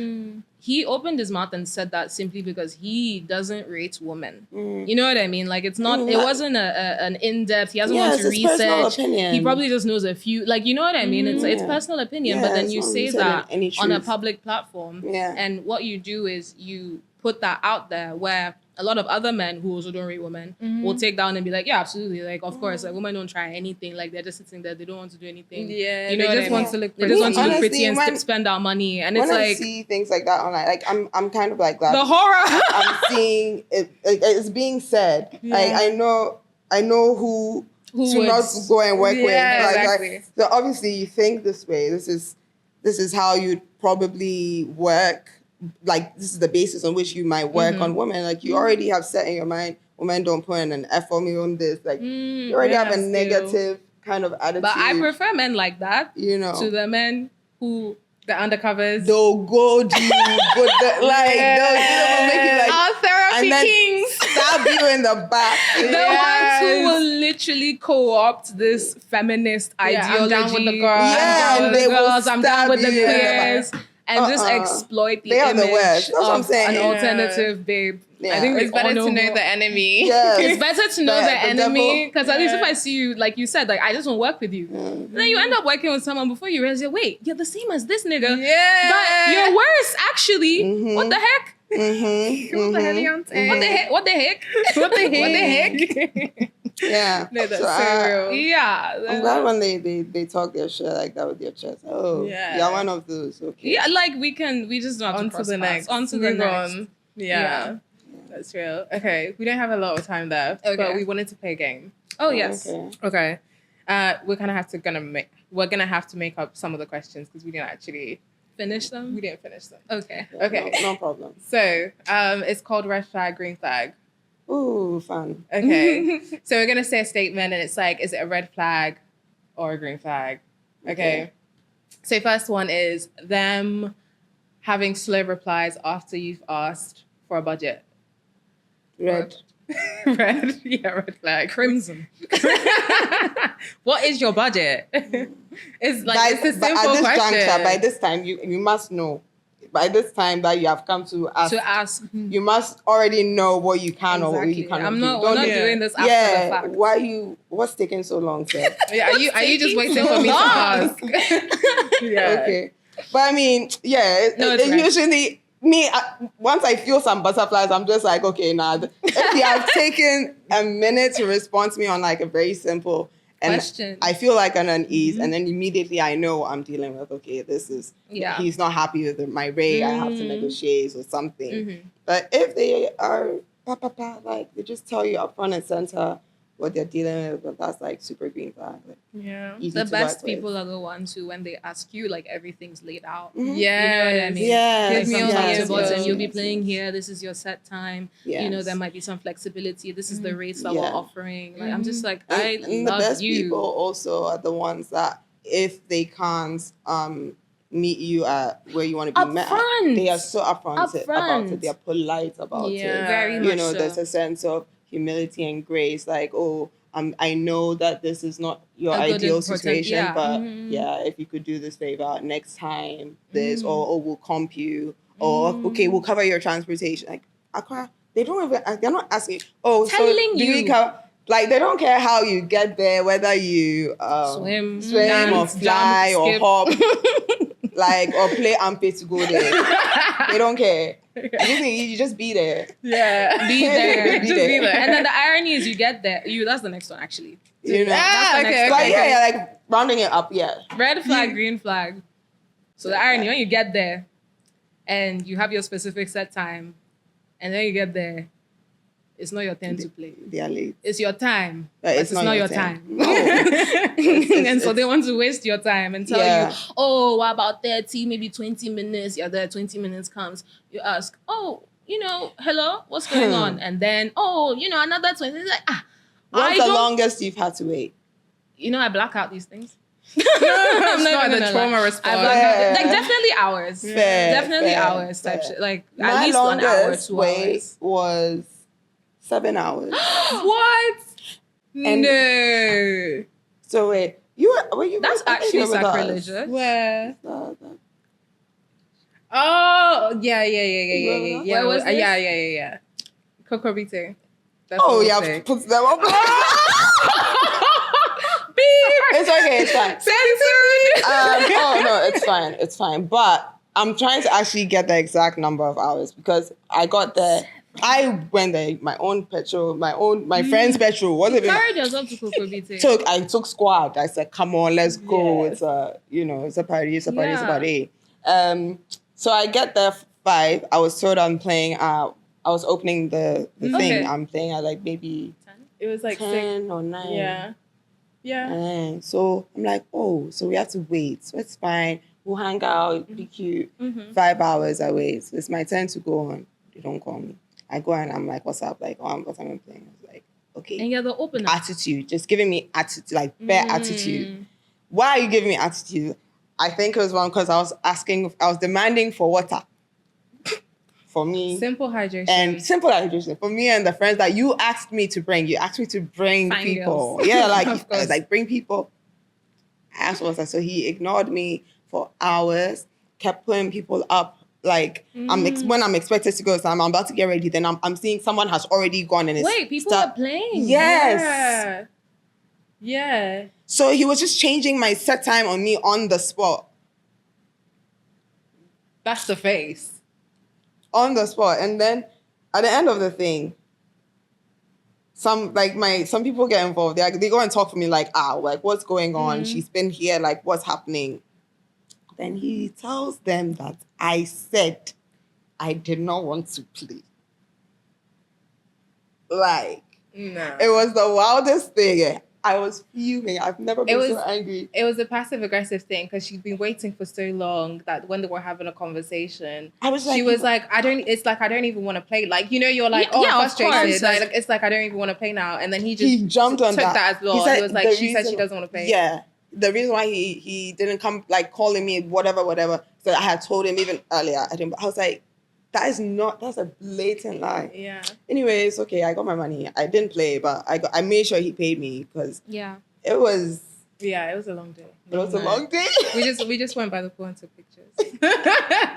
He opened his mouth and said that simply because he doesn't rate women. You know what I mean? Like it's not, it wasn't an in-depth, he hasn't gone to research. He probably just knows a few, like, you know what I mean? It's personal opinion, but then you say that on a public platform. And what you do is you put that out there where a lot of other men who also don't rate women will take down and be like, yeah, absolutely. Like, of course, like women don't try anything. Like they're just sitting there. They don't want to do anything. Yeah, you know they just want to look pretty. They just want to look Honestly, pretty and spend our money. And it's when like I see things like that online, like I'm kind of like glad the horror. I'm seeing it. Like, it's being said. Like I know who to would. not go and work with. Like, exactly. so obviously you think this way. This is how you'd probably work. Like this is the basis on which you might work on women. Like you already have set in your mind, women don't put in an effort me on this. Like you already have a negative kind of attitude. But I prefer men like that, you know, to the men who the undercovers. they'll go deep, but they'll make you like Our therapy and then kings. stab you in the back. the ones who will literally co-opt this feminist ideology. I'm down with the girls. Yeah, I'm down with they the will girls. I'm down with the stab you in the queers. And just exploit the They are the image worst. That's what I'm of saying. an alternative babe. Yeah. I think It's better to know the enemy. Yes. It's better to know The the enemy, devil. because at least if I see you, like you said, like I just won't work with you. Then you end up working with someone before you realize, wait, you're the same as this nigga, Yeah. but you're worse actually. What the heck? What the hell? What the heck? What the heck? What the heck? Yeah. No, that's So, so real. Yeah. I'm glad when they talk their shit like that with their chest. Oh, Yeah. you're one of those. Okay. Yeah, like we just don't have On to to cross the paths. next. On to the Move next. on. Yeah. That's real. Okay, we don't have a lot of time left, Okay. but we wanted to play a game. Oh yes. Okay. Okay. We're gonna have to make up some of the questions because we didn't actually Finish them. finish them. Okay. Okay. No problem. So, it's called red flag, green flag. Ooh, fun. Okay. So we're gonna say a statement, and it's like, is it a red flag or a green flag? Okay. So first one is them having slow replies after you've asked for a budget. Red. Red. Yeah, red flag. Crimson. What is your budget? It's like, it's a But simple at this question. juncture, by this time, you must know. By this time that you have come to ask, you must already know what you can or what you cannot do. We're not doing this after the fact. What's taking so long, sir? Yeah, are you just waiting for me to ask? Yeah. Okay. But I mean, yeah, it's right. usually me, once I feel some butterflies, I'm just like, okay, nah. If you have taken a minute to respond to me on like a very simple question, I feel like an unease, and then immediately I know I'm dealing with, okay, this is, he's not happy with my rate, I have to negotiate or something. But if they are, like, they just tell you up front and center what they're dealing with, but that's like super green flag. Like, Yeah. easy The to best work with. people are the ones who, when they ask you, like everything's laid out. Yeah. You know what I mean? Yes, Like, from top to yes, bottom, yes, you'll be yes, playing yes. here. This is your set time. You know, Yes. there might be some flexibility. This is the rates that we're Yeah. offering. Like, I'm just like, And I the love best you. people also are the ones that if they can't meet you at where you want to be met at, Upfront. they are so upfront about Upfront. it. They're polite about Yeah. it. Very You much know, so. there's a sense of humility and grace. Like, oh, I know that this is not your A good ideal important- situation, yeah. but Mhm. yeah, if you could do this favor next time, this, or we'll comp you, or okay, we'll cover your transportation. Like, Accra, they don't even, they're not asking, oh, so Telling do we you. cover? Like, they don't care how you get there, whether you Swim, or dance, fly jump, or skip. hop, like, or play ampé to go there. They don't care. You just be there. Yeah. Be there. Be Just there. be there. And then the irony is you get there. That's the next one, actually. You know? That's the next one. But yeah, like rounding it up, yeah. Red flag, green flag. So the irony, when you get there and you have your specific set time, and then you get there, it's not your turn to play. They are late. It's your time. But But it's not your turn. time. No. And so they want to waste your time and tell Yeah. you, oh, what about 30, maybe 20 minutes? You're there, 20 minutes comes. You ask, oh, hello, what's going on? And then, another 20. It's like, What's the longest you've had to wait? I black out these things. I'm not not even the gonna trauma lie. response. I black out. Fair. Like, definitely hours. Definitely hours type shit. Like, at My least 1 hour, longest 2 wait hours. was 7 hours. What? And- No. So wait, were you? That's I think actually you were with us. sacrilegious. Where? The- Oh, yeah. Where was this? Yeah. Kokorite. That's Oh, what yeah, we'll say. put them up. Beep. It's okay, it's fine. Censored. Oh no, it's fine. But I'm trying to actually get the exact number of hours because I got there. I went there, my own petrol, my friend's petrol. Wasn't even Carried yourself to Kokobite. I took squad. I said, come on, let's go. Yes. It's a party, it's a Yeah. party. So I get there 5. I was told I'm playing I was opening the thing. Okay. I'm playing at like maybe It was like 10 or 9. Yeah. And so I'm like, oh, so we have to wait. So it's fine. We'll hang out, be cute. 5 hours I wait. So it's my turn to go on. They don't call me. I go and I'm like, what's up? Like, what time am I playing? I was like, okay. And you're the opener. Attitude. Just giving me attitude, like bare attitude. Why are you giving me attitude? I think it was one because I was demanding for water. For me. Simple hydration. And simple hydration. For me and the friends that you asked me to bring. You asked me to bring Fine people. girls. Yeah, like, Of course. like bring people. I asked water. So he ignored me for hours, kept putting people up. Like, when I'm expected to go, so I'm about to get ready, then I'm seeing someone has already gone and it's Wait, people are playing. Yes. Yeah. So he was just changing my set time on me on the spot. That's the face. On the spot. And then at the end of the thing, some people get involved. They go and talk to me like, what's going on? She's been here, like, what's happening? Then he tells them that I said I did not want to play. Like, No. it was the wildest thing. I was fuming. I've never been so angry. It was a passive aggressive thing because she'd been waiting for so long that when they were having a conversation, I was like, she was like, I don't even want to play. Like, you're like, Yeah, I'm of frustrated. course. Like, it's like, I don't even want to play now. And then he jumped on took that. as law. said He was like, the she said she reason- doesn't want to play. Yeah. The reason why he didn't come, like, calling me, whatever. So I had told him even earlier. I was like, that's a blatant lie. Yeah. Anyways, okay, I got my money. I didn't play, but I made sure he paid me because Yeah. it was A long day. a long day. We just went by the pool and took pictures.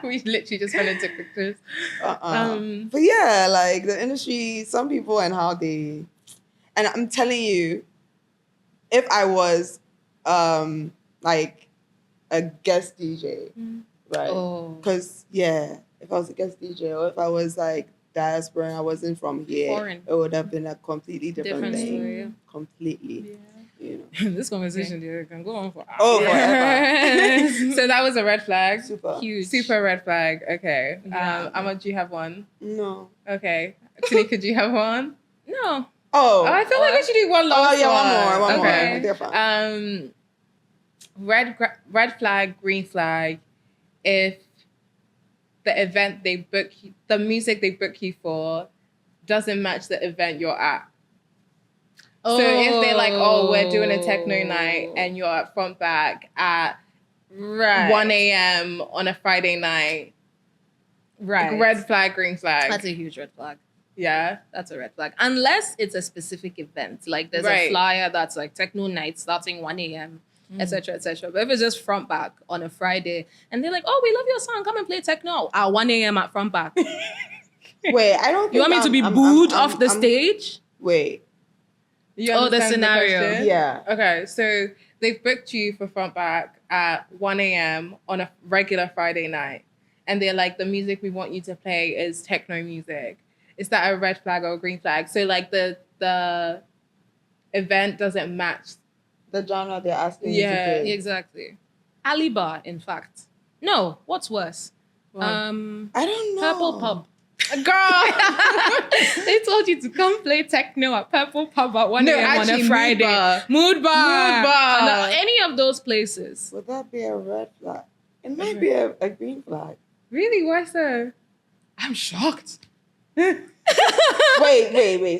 We literally just went and took pictures. But yeah, like the industry, some people and how they, and I'm telling you, if I was like a guest DJ, right? Oh. Because if I was a guest DJ or if I was like diaspora and I wasn't from here, Foreign. it would have been a completely different thing. story. Yeah. Completely. You know. This conversation can go on for hours. Oh, forever. So that was a red flag. Super. Huge. Super red flag. Okay. Yeah. Amma, do you have one? No. Okay. Tanika, do you have one? No. Oh. I feel like we should do one last Oh, yeah, one more. Okay. They're fine. Red flag, green flag. If the event they book, the music they book you for, doesn't match the event you're at. So if they're like, oh, we're doing a techno night and you're at front back at 1 a.m. on a Friday night, Right. red flag, green flag. That's a huge red flag. Yeah, that's a red flag. Unless it's a specific event. Like there's a flyer that's like techno night starting 1 a.m., etc., etc. But if it's just front back on a Friday and they're like, oh, we love your song, come and play techno at 1 a.m. at front back. Wait, I don't think You want me to be booed off the stage? Wait. The scenario. Yeah. Okay, so they've booked you for front back at 1 a.m. on a regular Friday night. And they're like, the music we want you to play is techno music. Is that a red flag or a green flag? So like the event doesn't match the genre they're asking you to play. Exactly. Alibar, in fact. No, what's worse? I don't know. Purple Pub. Girl, they told you to come play techno at Purple Pub at 1 a.m. on a Friday. Mood bar. Any of those places. Would that be a red flag? It might be a green flag. Really? Why so? I'm shocked. Wait.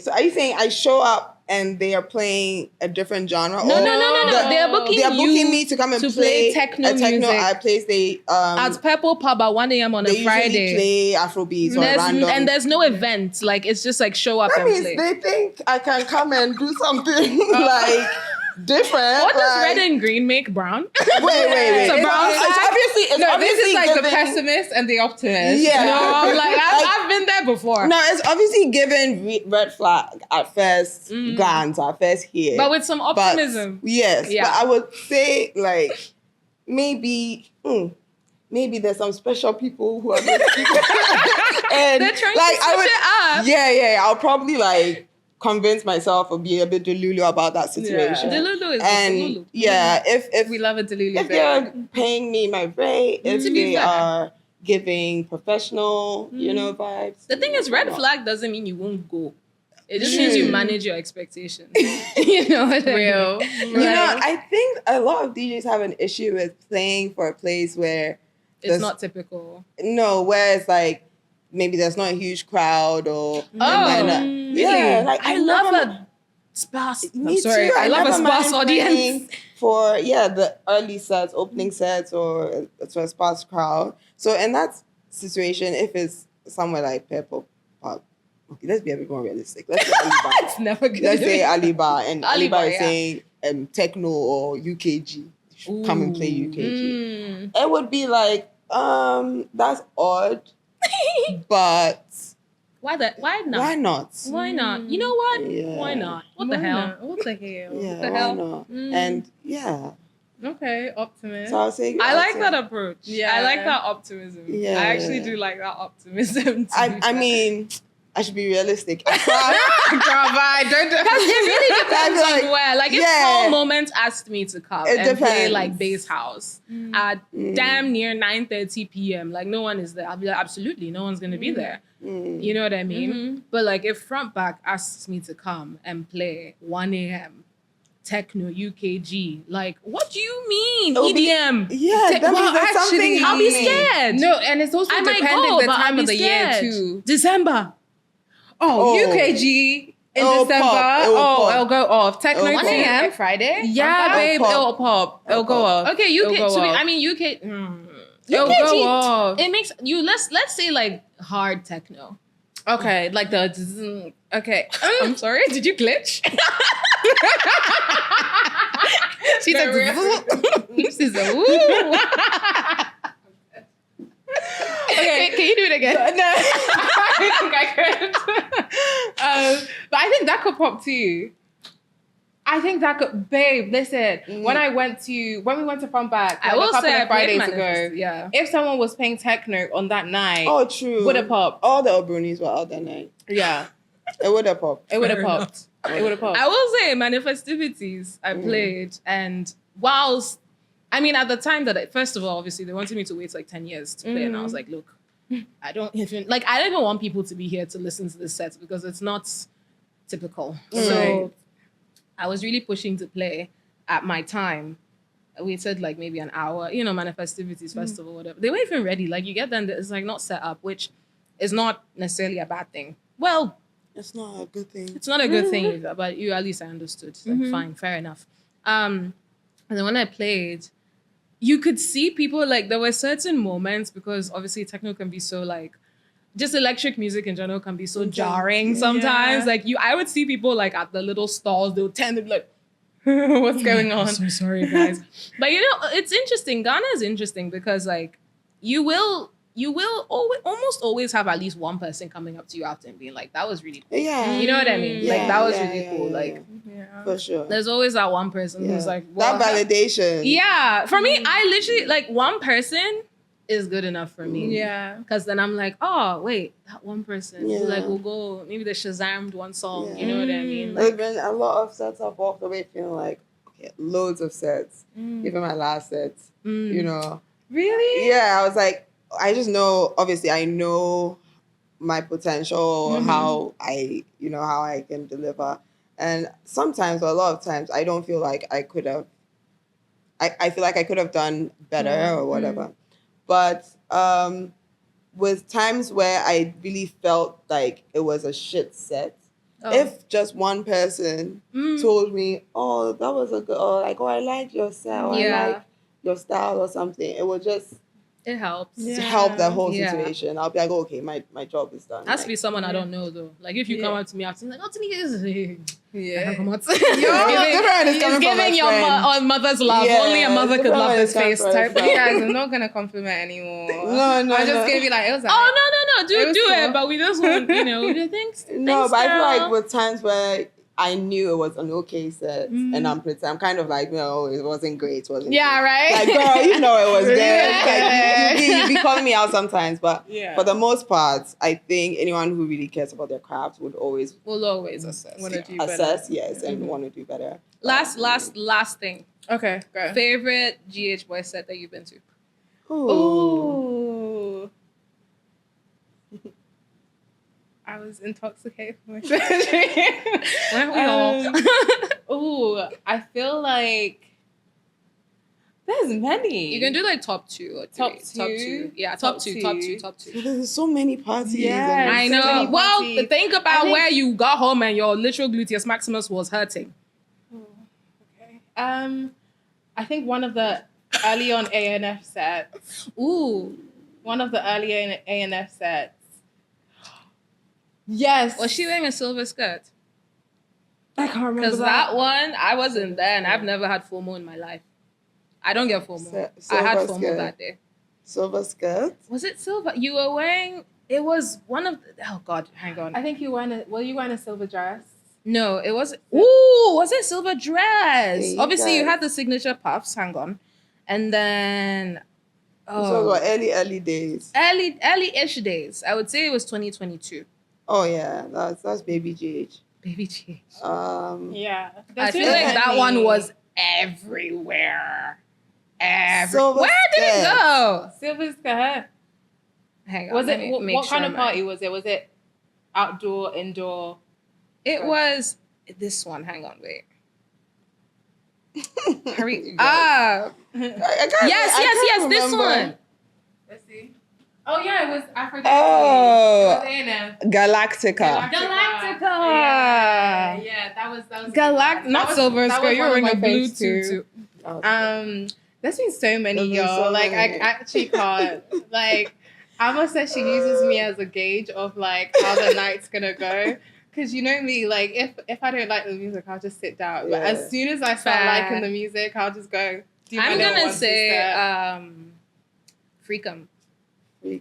So are you saying I show up and they are playing a different genre? No. They're booking me to come and play techno music at a place at Purple Pub at 1 a.m. on a Friday. They play Afrobeats or random. And there's no event. Like it's just like show up and play. They think I can come and do something like different. What does red and green make brown? Wait. It's obviously this is like giving, the pessimist and the optimist. Yeah. No, I'm like, I've been there before. No, it's obviously given red flag at first glance, at first hear. But with some optimism. Yes. Yeah. But I would say like maybe there's some special people who are and they're trying to switch it up. Yeah. I'll probably like convince myself or be a bit delulu about that situation. Yeah. Delulu is and if we love a delulu, if they're paying me my rate, if they are giving professional, vibes. The thing is, red flag doesn't mean you won't go. It just means you manage your expectations. You know what I mean? You know, I think a lot of DJs have an issue with playing for a place where it's not typical. No, where it's like maybe there's not a huge crowd or yeah, like I love a sparse. I'm sorry, I love a sparse audience for the early sets, opening sets, or to a sparse crowd. So in that situation, if it's somewhere like Purple Pub, okay, let's be a bit more realistic. Let's say Alibar. It's never good. Let's say Alibar, and Alibar is saying techno or UKG. Come and play UKG. It would be like that's odd. But why not? Why not? Why not? You know what? Yeah. Why not? What the hell? What the hell? Yeah, what the why hell? not? And okay, optimist. So I'll say I like that approach. Yeah, I like that optimism. Yeah, I actually do like that optimism. I mean, I should be realistic. Because it really depends on where. Like if Small Moment asked me to come and play like bass house at damn near 9:30 p.m. Like no one is there. I'll be like, absolutely, no one's gonna be there. You know what I mean? But like if front back asks me to come and play 1 a.m. techno UKG, like what do you mean EDM? Actually, I'll be scared. No, and it's also depending the time of the year too. December. UKG in December. It'll go off. Techno 1 a.m. Friday. Yeah, babe, it'll pop. It'll go off. Okay, UK. UK. It'll go off. It makes you let's say like hard techno. Okay, like the okay. I'm sorry. Did you glitch? She said, "Woo." Okay, can you do it again? No, I think I could. But I think that could pop too. I think that could, babe. Listen, when we went to Front Back, I will a couple say of Fridays ago, if someone was playing techno on that night, true, would have popped. All the Obrunis were out that night. Yeah, it would have popped. It would have popped. It would have popped. I will say manifestivities I played, and whilst I mean at the time that first of all, obviously they wanted me to wait like 10 years to play, and I was like, look, I don't even want people to be here to listen to this set because it's not typical. So I was really pushing to play at my time. We said like maybe an hour, manifestivities, festival, whatever. They weren't even ready. Like you get them, it's like not set up, which is not necessarily a bad thing. Well, it's not a good thing. It's not a good thing either, but at least I understood. Like, fine, fair enough. And then when I played, you could see people like there were certain moments because obviously techno can be so like just electric music in general can be so jarring sometimes. Yeah. Like I would see people like at the little stalls, they'll tend to be like, what's going on? I'm so sorry, guys. But you know, it's interesting. Ghana is interesting because like you will almost always have at least one person coming up to you after and being like, that was really cool. Yeah. You know what I mean? Yeah, Like that was yeah, really yeah, cool. yeah, Like Yeah. for sure. there's always that one person who's like, well, that validation. yeah. For me, I literally like one person is good enough for me. Yeah. Because then I'm like, oh wait, that one person who like Yeah. will go, maybe they Shazammed one song. Yeah. You know what I mean? There's Like, been a lot of sets I've walked away feeling like, okay, loads of sets. Even my last set, you know. Really? Yeah, I was like, I just know, obviously, I know my potential, how I can deliver. And sometimes, or a lot of times, I don't feel like I could have, I feel like I could have done better or whatever. But with times where I really felt like it was a shit set, if just one person told me, oh, that was a good, or like, oh, I like your set, or I like your style or something, it would just it helps. help the whole Yeah. situation. I'll be like, okay, my job is done. Has to be someone I don't know though. Like if you come up to me after like, oh, Tanika is Yeah. different is it's coming from giving a your friend. mother's love. Yeah, Only a mother could different love when this it's coming face from a type. friend. Guys, I'm not gonna compliment anymore. No, I just gave you like, it was like, Oh no, It do was it. cool. But we just want, thanks. No, thanks, but I feel like girl. with times where I knew it was an okay set, and I'm kind of like, no, it wasn't great, wasn't Yeah, great. right. Like, girl, you know it was good. Yeah. Like, you be calling me out sometimes, but Yeah. for the most part, I think anyone who really cares about their craft would always We'll always assess. Wanna do assess, better. yes, and want to do better. Last thing. okay, go. Favorite GHBOI set that you've been to? Ooh. I was intoxicated from my surgery. Weren't we all? Ooh, I feel like there's many. You can do like top 2 or 3. Top Top two? two. Yeah, Top top 2, two. top 2, top 2. There's so many parties. Yes. I so know. many Well, parties. think I about think- where you got home and your literal gluteus maximus was hurting. Okay. I think one of the early on ANF sets. Ooh. One of the early ANF sets. Yes. Was she wearing a silver skirt? I can't remember Because that one, I wasn't there and I've never had FOMO in my life. I don't get FOMO. I had Silver FOMO skirt. that day. Silver skirt. Was it silver? You were wearing, it was one of, oh God, hang on. I think you were you wearing a silver dress? No, it was, ooh, was it silver dress? Hey, you Obviously, you guys. had the signature puffs, hang on. And then, So early days. early-ish days. I would say it was 2022. Oh yeah, that's baby GH. Baby G. Yeah. I feel like that one was everywhere. Silver Where did it skirt. go? silver skirt. Hang on. Was let it me make what sure kind of my- party was it? Was it outdoor, indoor? It was this one. Hang on, wait. Hurry. You Ah. Yes, this one. Let's see. Oh yeah, it was Aphrodite. Oh. It was ANF. Galactica. Galactica. Yeah, that was Not silver skirt. You're wearing a blue tutu. There's been so many, There's been y'all. so Like many. I actually can't. Like Amma says she uses me as a gauge of like how the night's gonna go. Cause you know me, like if I don't like the music, I'll just sit down. But Yeah. as soon as I start Fair. liking the music, I'll just go. Do my I'm little gonna 1, 2 say step. Freakum.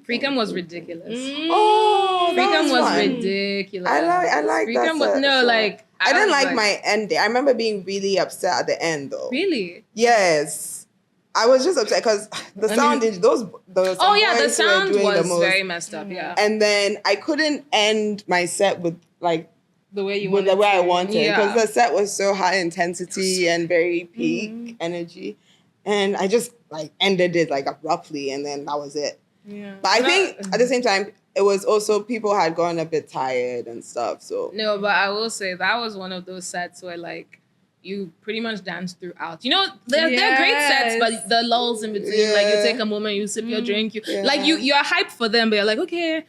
Freakum was ridiculous. Oh, that Freakum was fun. ridiculous. I like that. Freakum was set, no so. like I didn't was like my ending. I remember being really upset at the end though. really. Yes. I was just upset because the sound is those. Oh yeah, the sound doing was the most, very messed up. Yeah. And then I couldn't end my set with like the way you with wanted the way I to. wanted Yeah. because the set was so high intensity and very peak energy, and I just like ended it like abruptly, and then that was it. Yeah. But I think at the same time, it was also people had gotten a bit tired and stuff. So No, but I will say that was one of those sets where like you pretty much dance throughout. You know, they're great sets, Yes. but the lulls in between, like you Yeah. take a moment, you sip your drink, Yeah. you're hyped for them, but you're like, okay,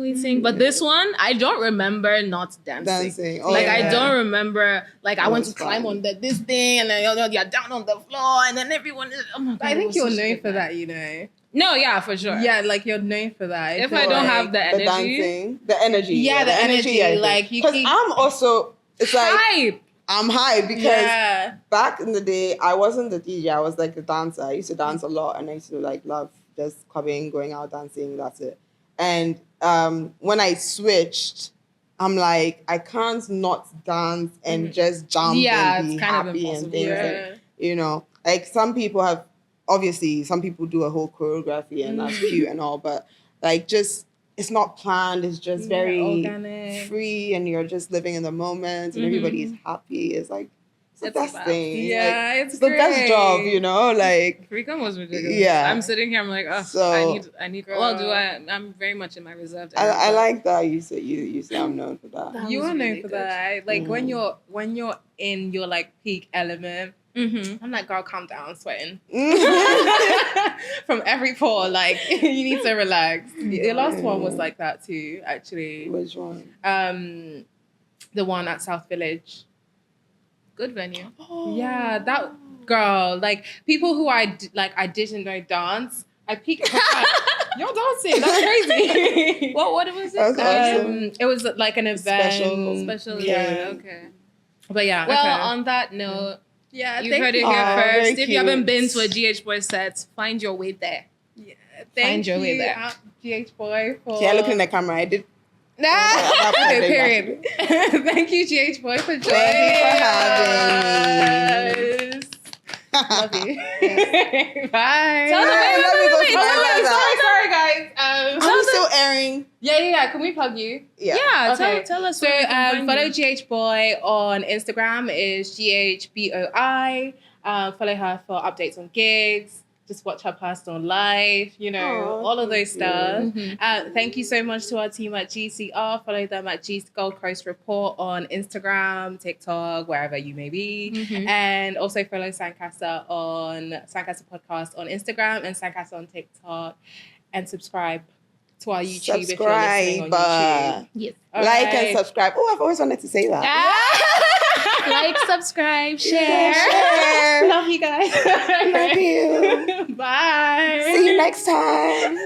waiting. But this one, I don't remember not dancing. Oh, like, yeah. I don't remember, like, I went to fun. climb on this thing, and then you're down on the floor, and then everyone is, oh my God. I think you're known for that. that, No, yeah, for sure. Yeah, like, you're known for that. If I don't have the energy. The dancing. The energy. Yeah, the energy. I Like, think. Because I'm also, it's like, Hype. I'm hyped because back in the day, I wasn't the DJ. I was like a dancer. I used to dance a lot, and I used to like love just clubbing, going out dancing. That's it. And when I switched, I'm like, I can't not dance and just jump and be it's kind happy of and impossible. things. Like, like some people have, obviously, some people do a whole choreography and that's cute and all, but like just, it's not planned. It's just very organic, free, and you're just living in the moment, and everybody's happy. It's like it's the best thing. Yeah, like, it's the best job, Like Freecom was ridiculous. Yeah. I'm sitting here. I'm like, oh, So, I need. girl. Well, I'm very much in my reserved. I like that you say I'm known for that. You was are known really for good. that. Like when you're in your like peak element. I'm like, girl, calm down, sweating from every pore. Like you need to relax. The last one was like that too, actually. Which one? The one at South Village. Good venue. Yeah, that girl. Like people who I didn't know dance. I peeked. You're dancing. That's crazy. What was it? That's awesome. It was like an event. Special. Yeah. Okay. But yeah. Well, okay. on that note. Yeah, You've heard it here very first. If you haven't cute. been to a GHBOI set, find your way there. Yeah, Find your way there. GHBOI for. Okay, I look in the camera. I did. Okay, period. Thank you, GHBOI, for joining Thank you for having us. Love you. Bye. Tell them- wait, Sorry, guys. Are we still airing? Yeah. Can we plug you? Yeah, Okay. tell us. So where we can follow find you. GHBOI on Instagram is GHBOI. Follow her for updates on gigs. Just watch her personal life, all of those stuff. Thank you so much to our team at GCR. Follow them at Gold Coast Report on Instagram, TikTok, wherever you may be. And also follow Sankasa Podcast on Instagram and Sankasa on TikTok. And subscribe to our YouTube if you're listening on YouTube. Yes. All Like right. and subscribe. Oh, I've always wanted to say that. Like, subscribe, share. Share. Love you guys. Love you. Bye. See you next time.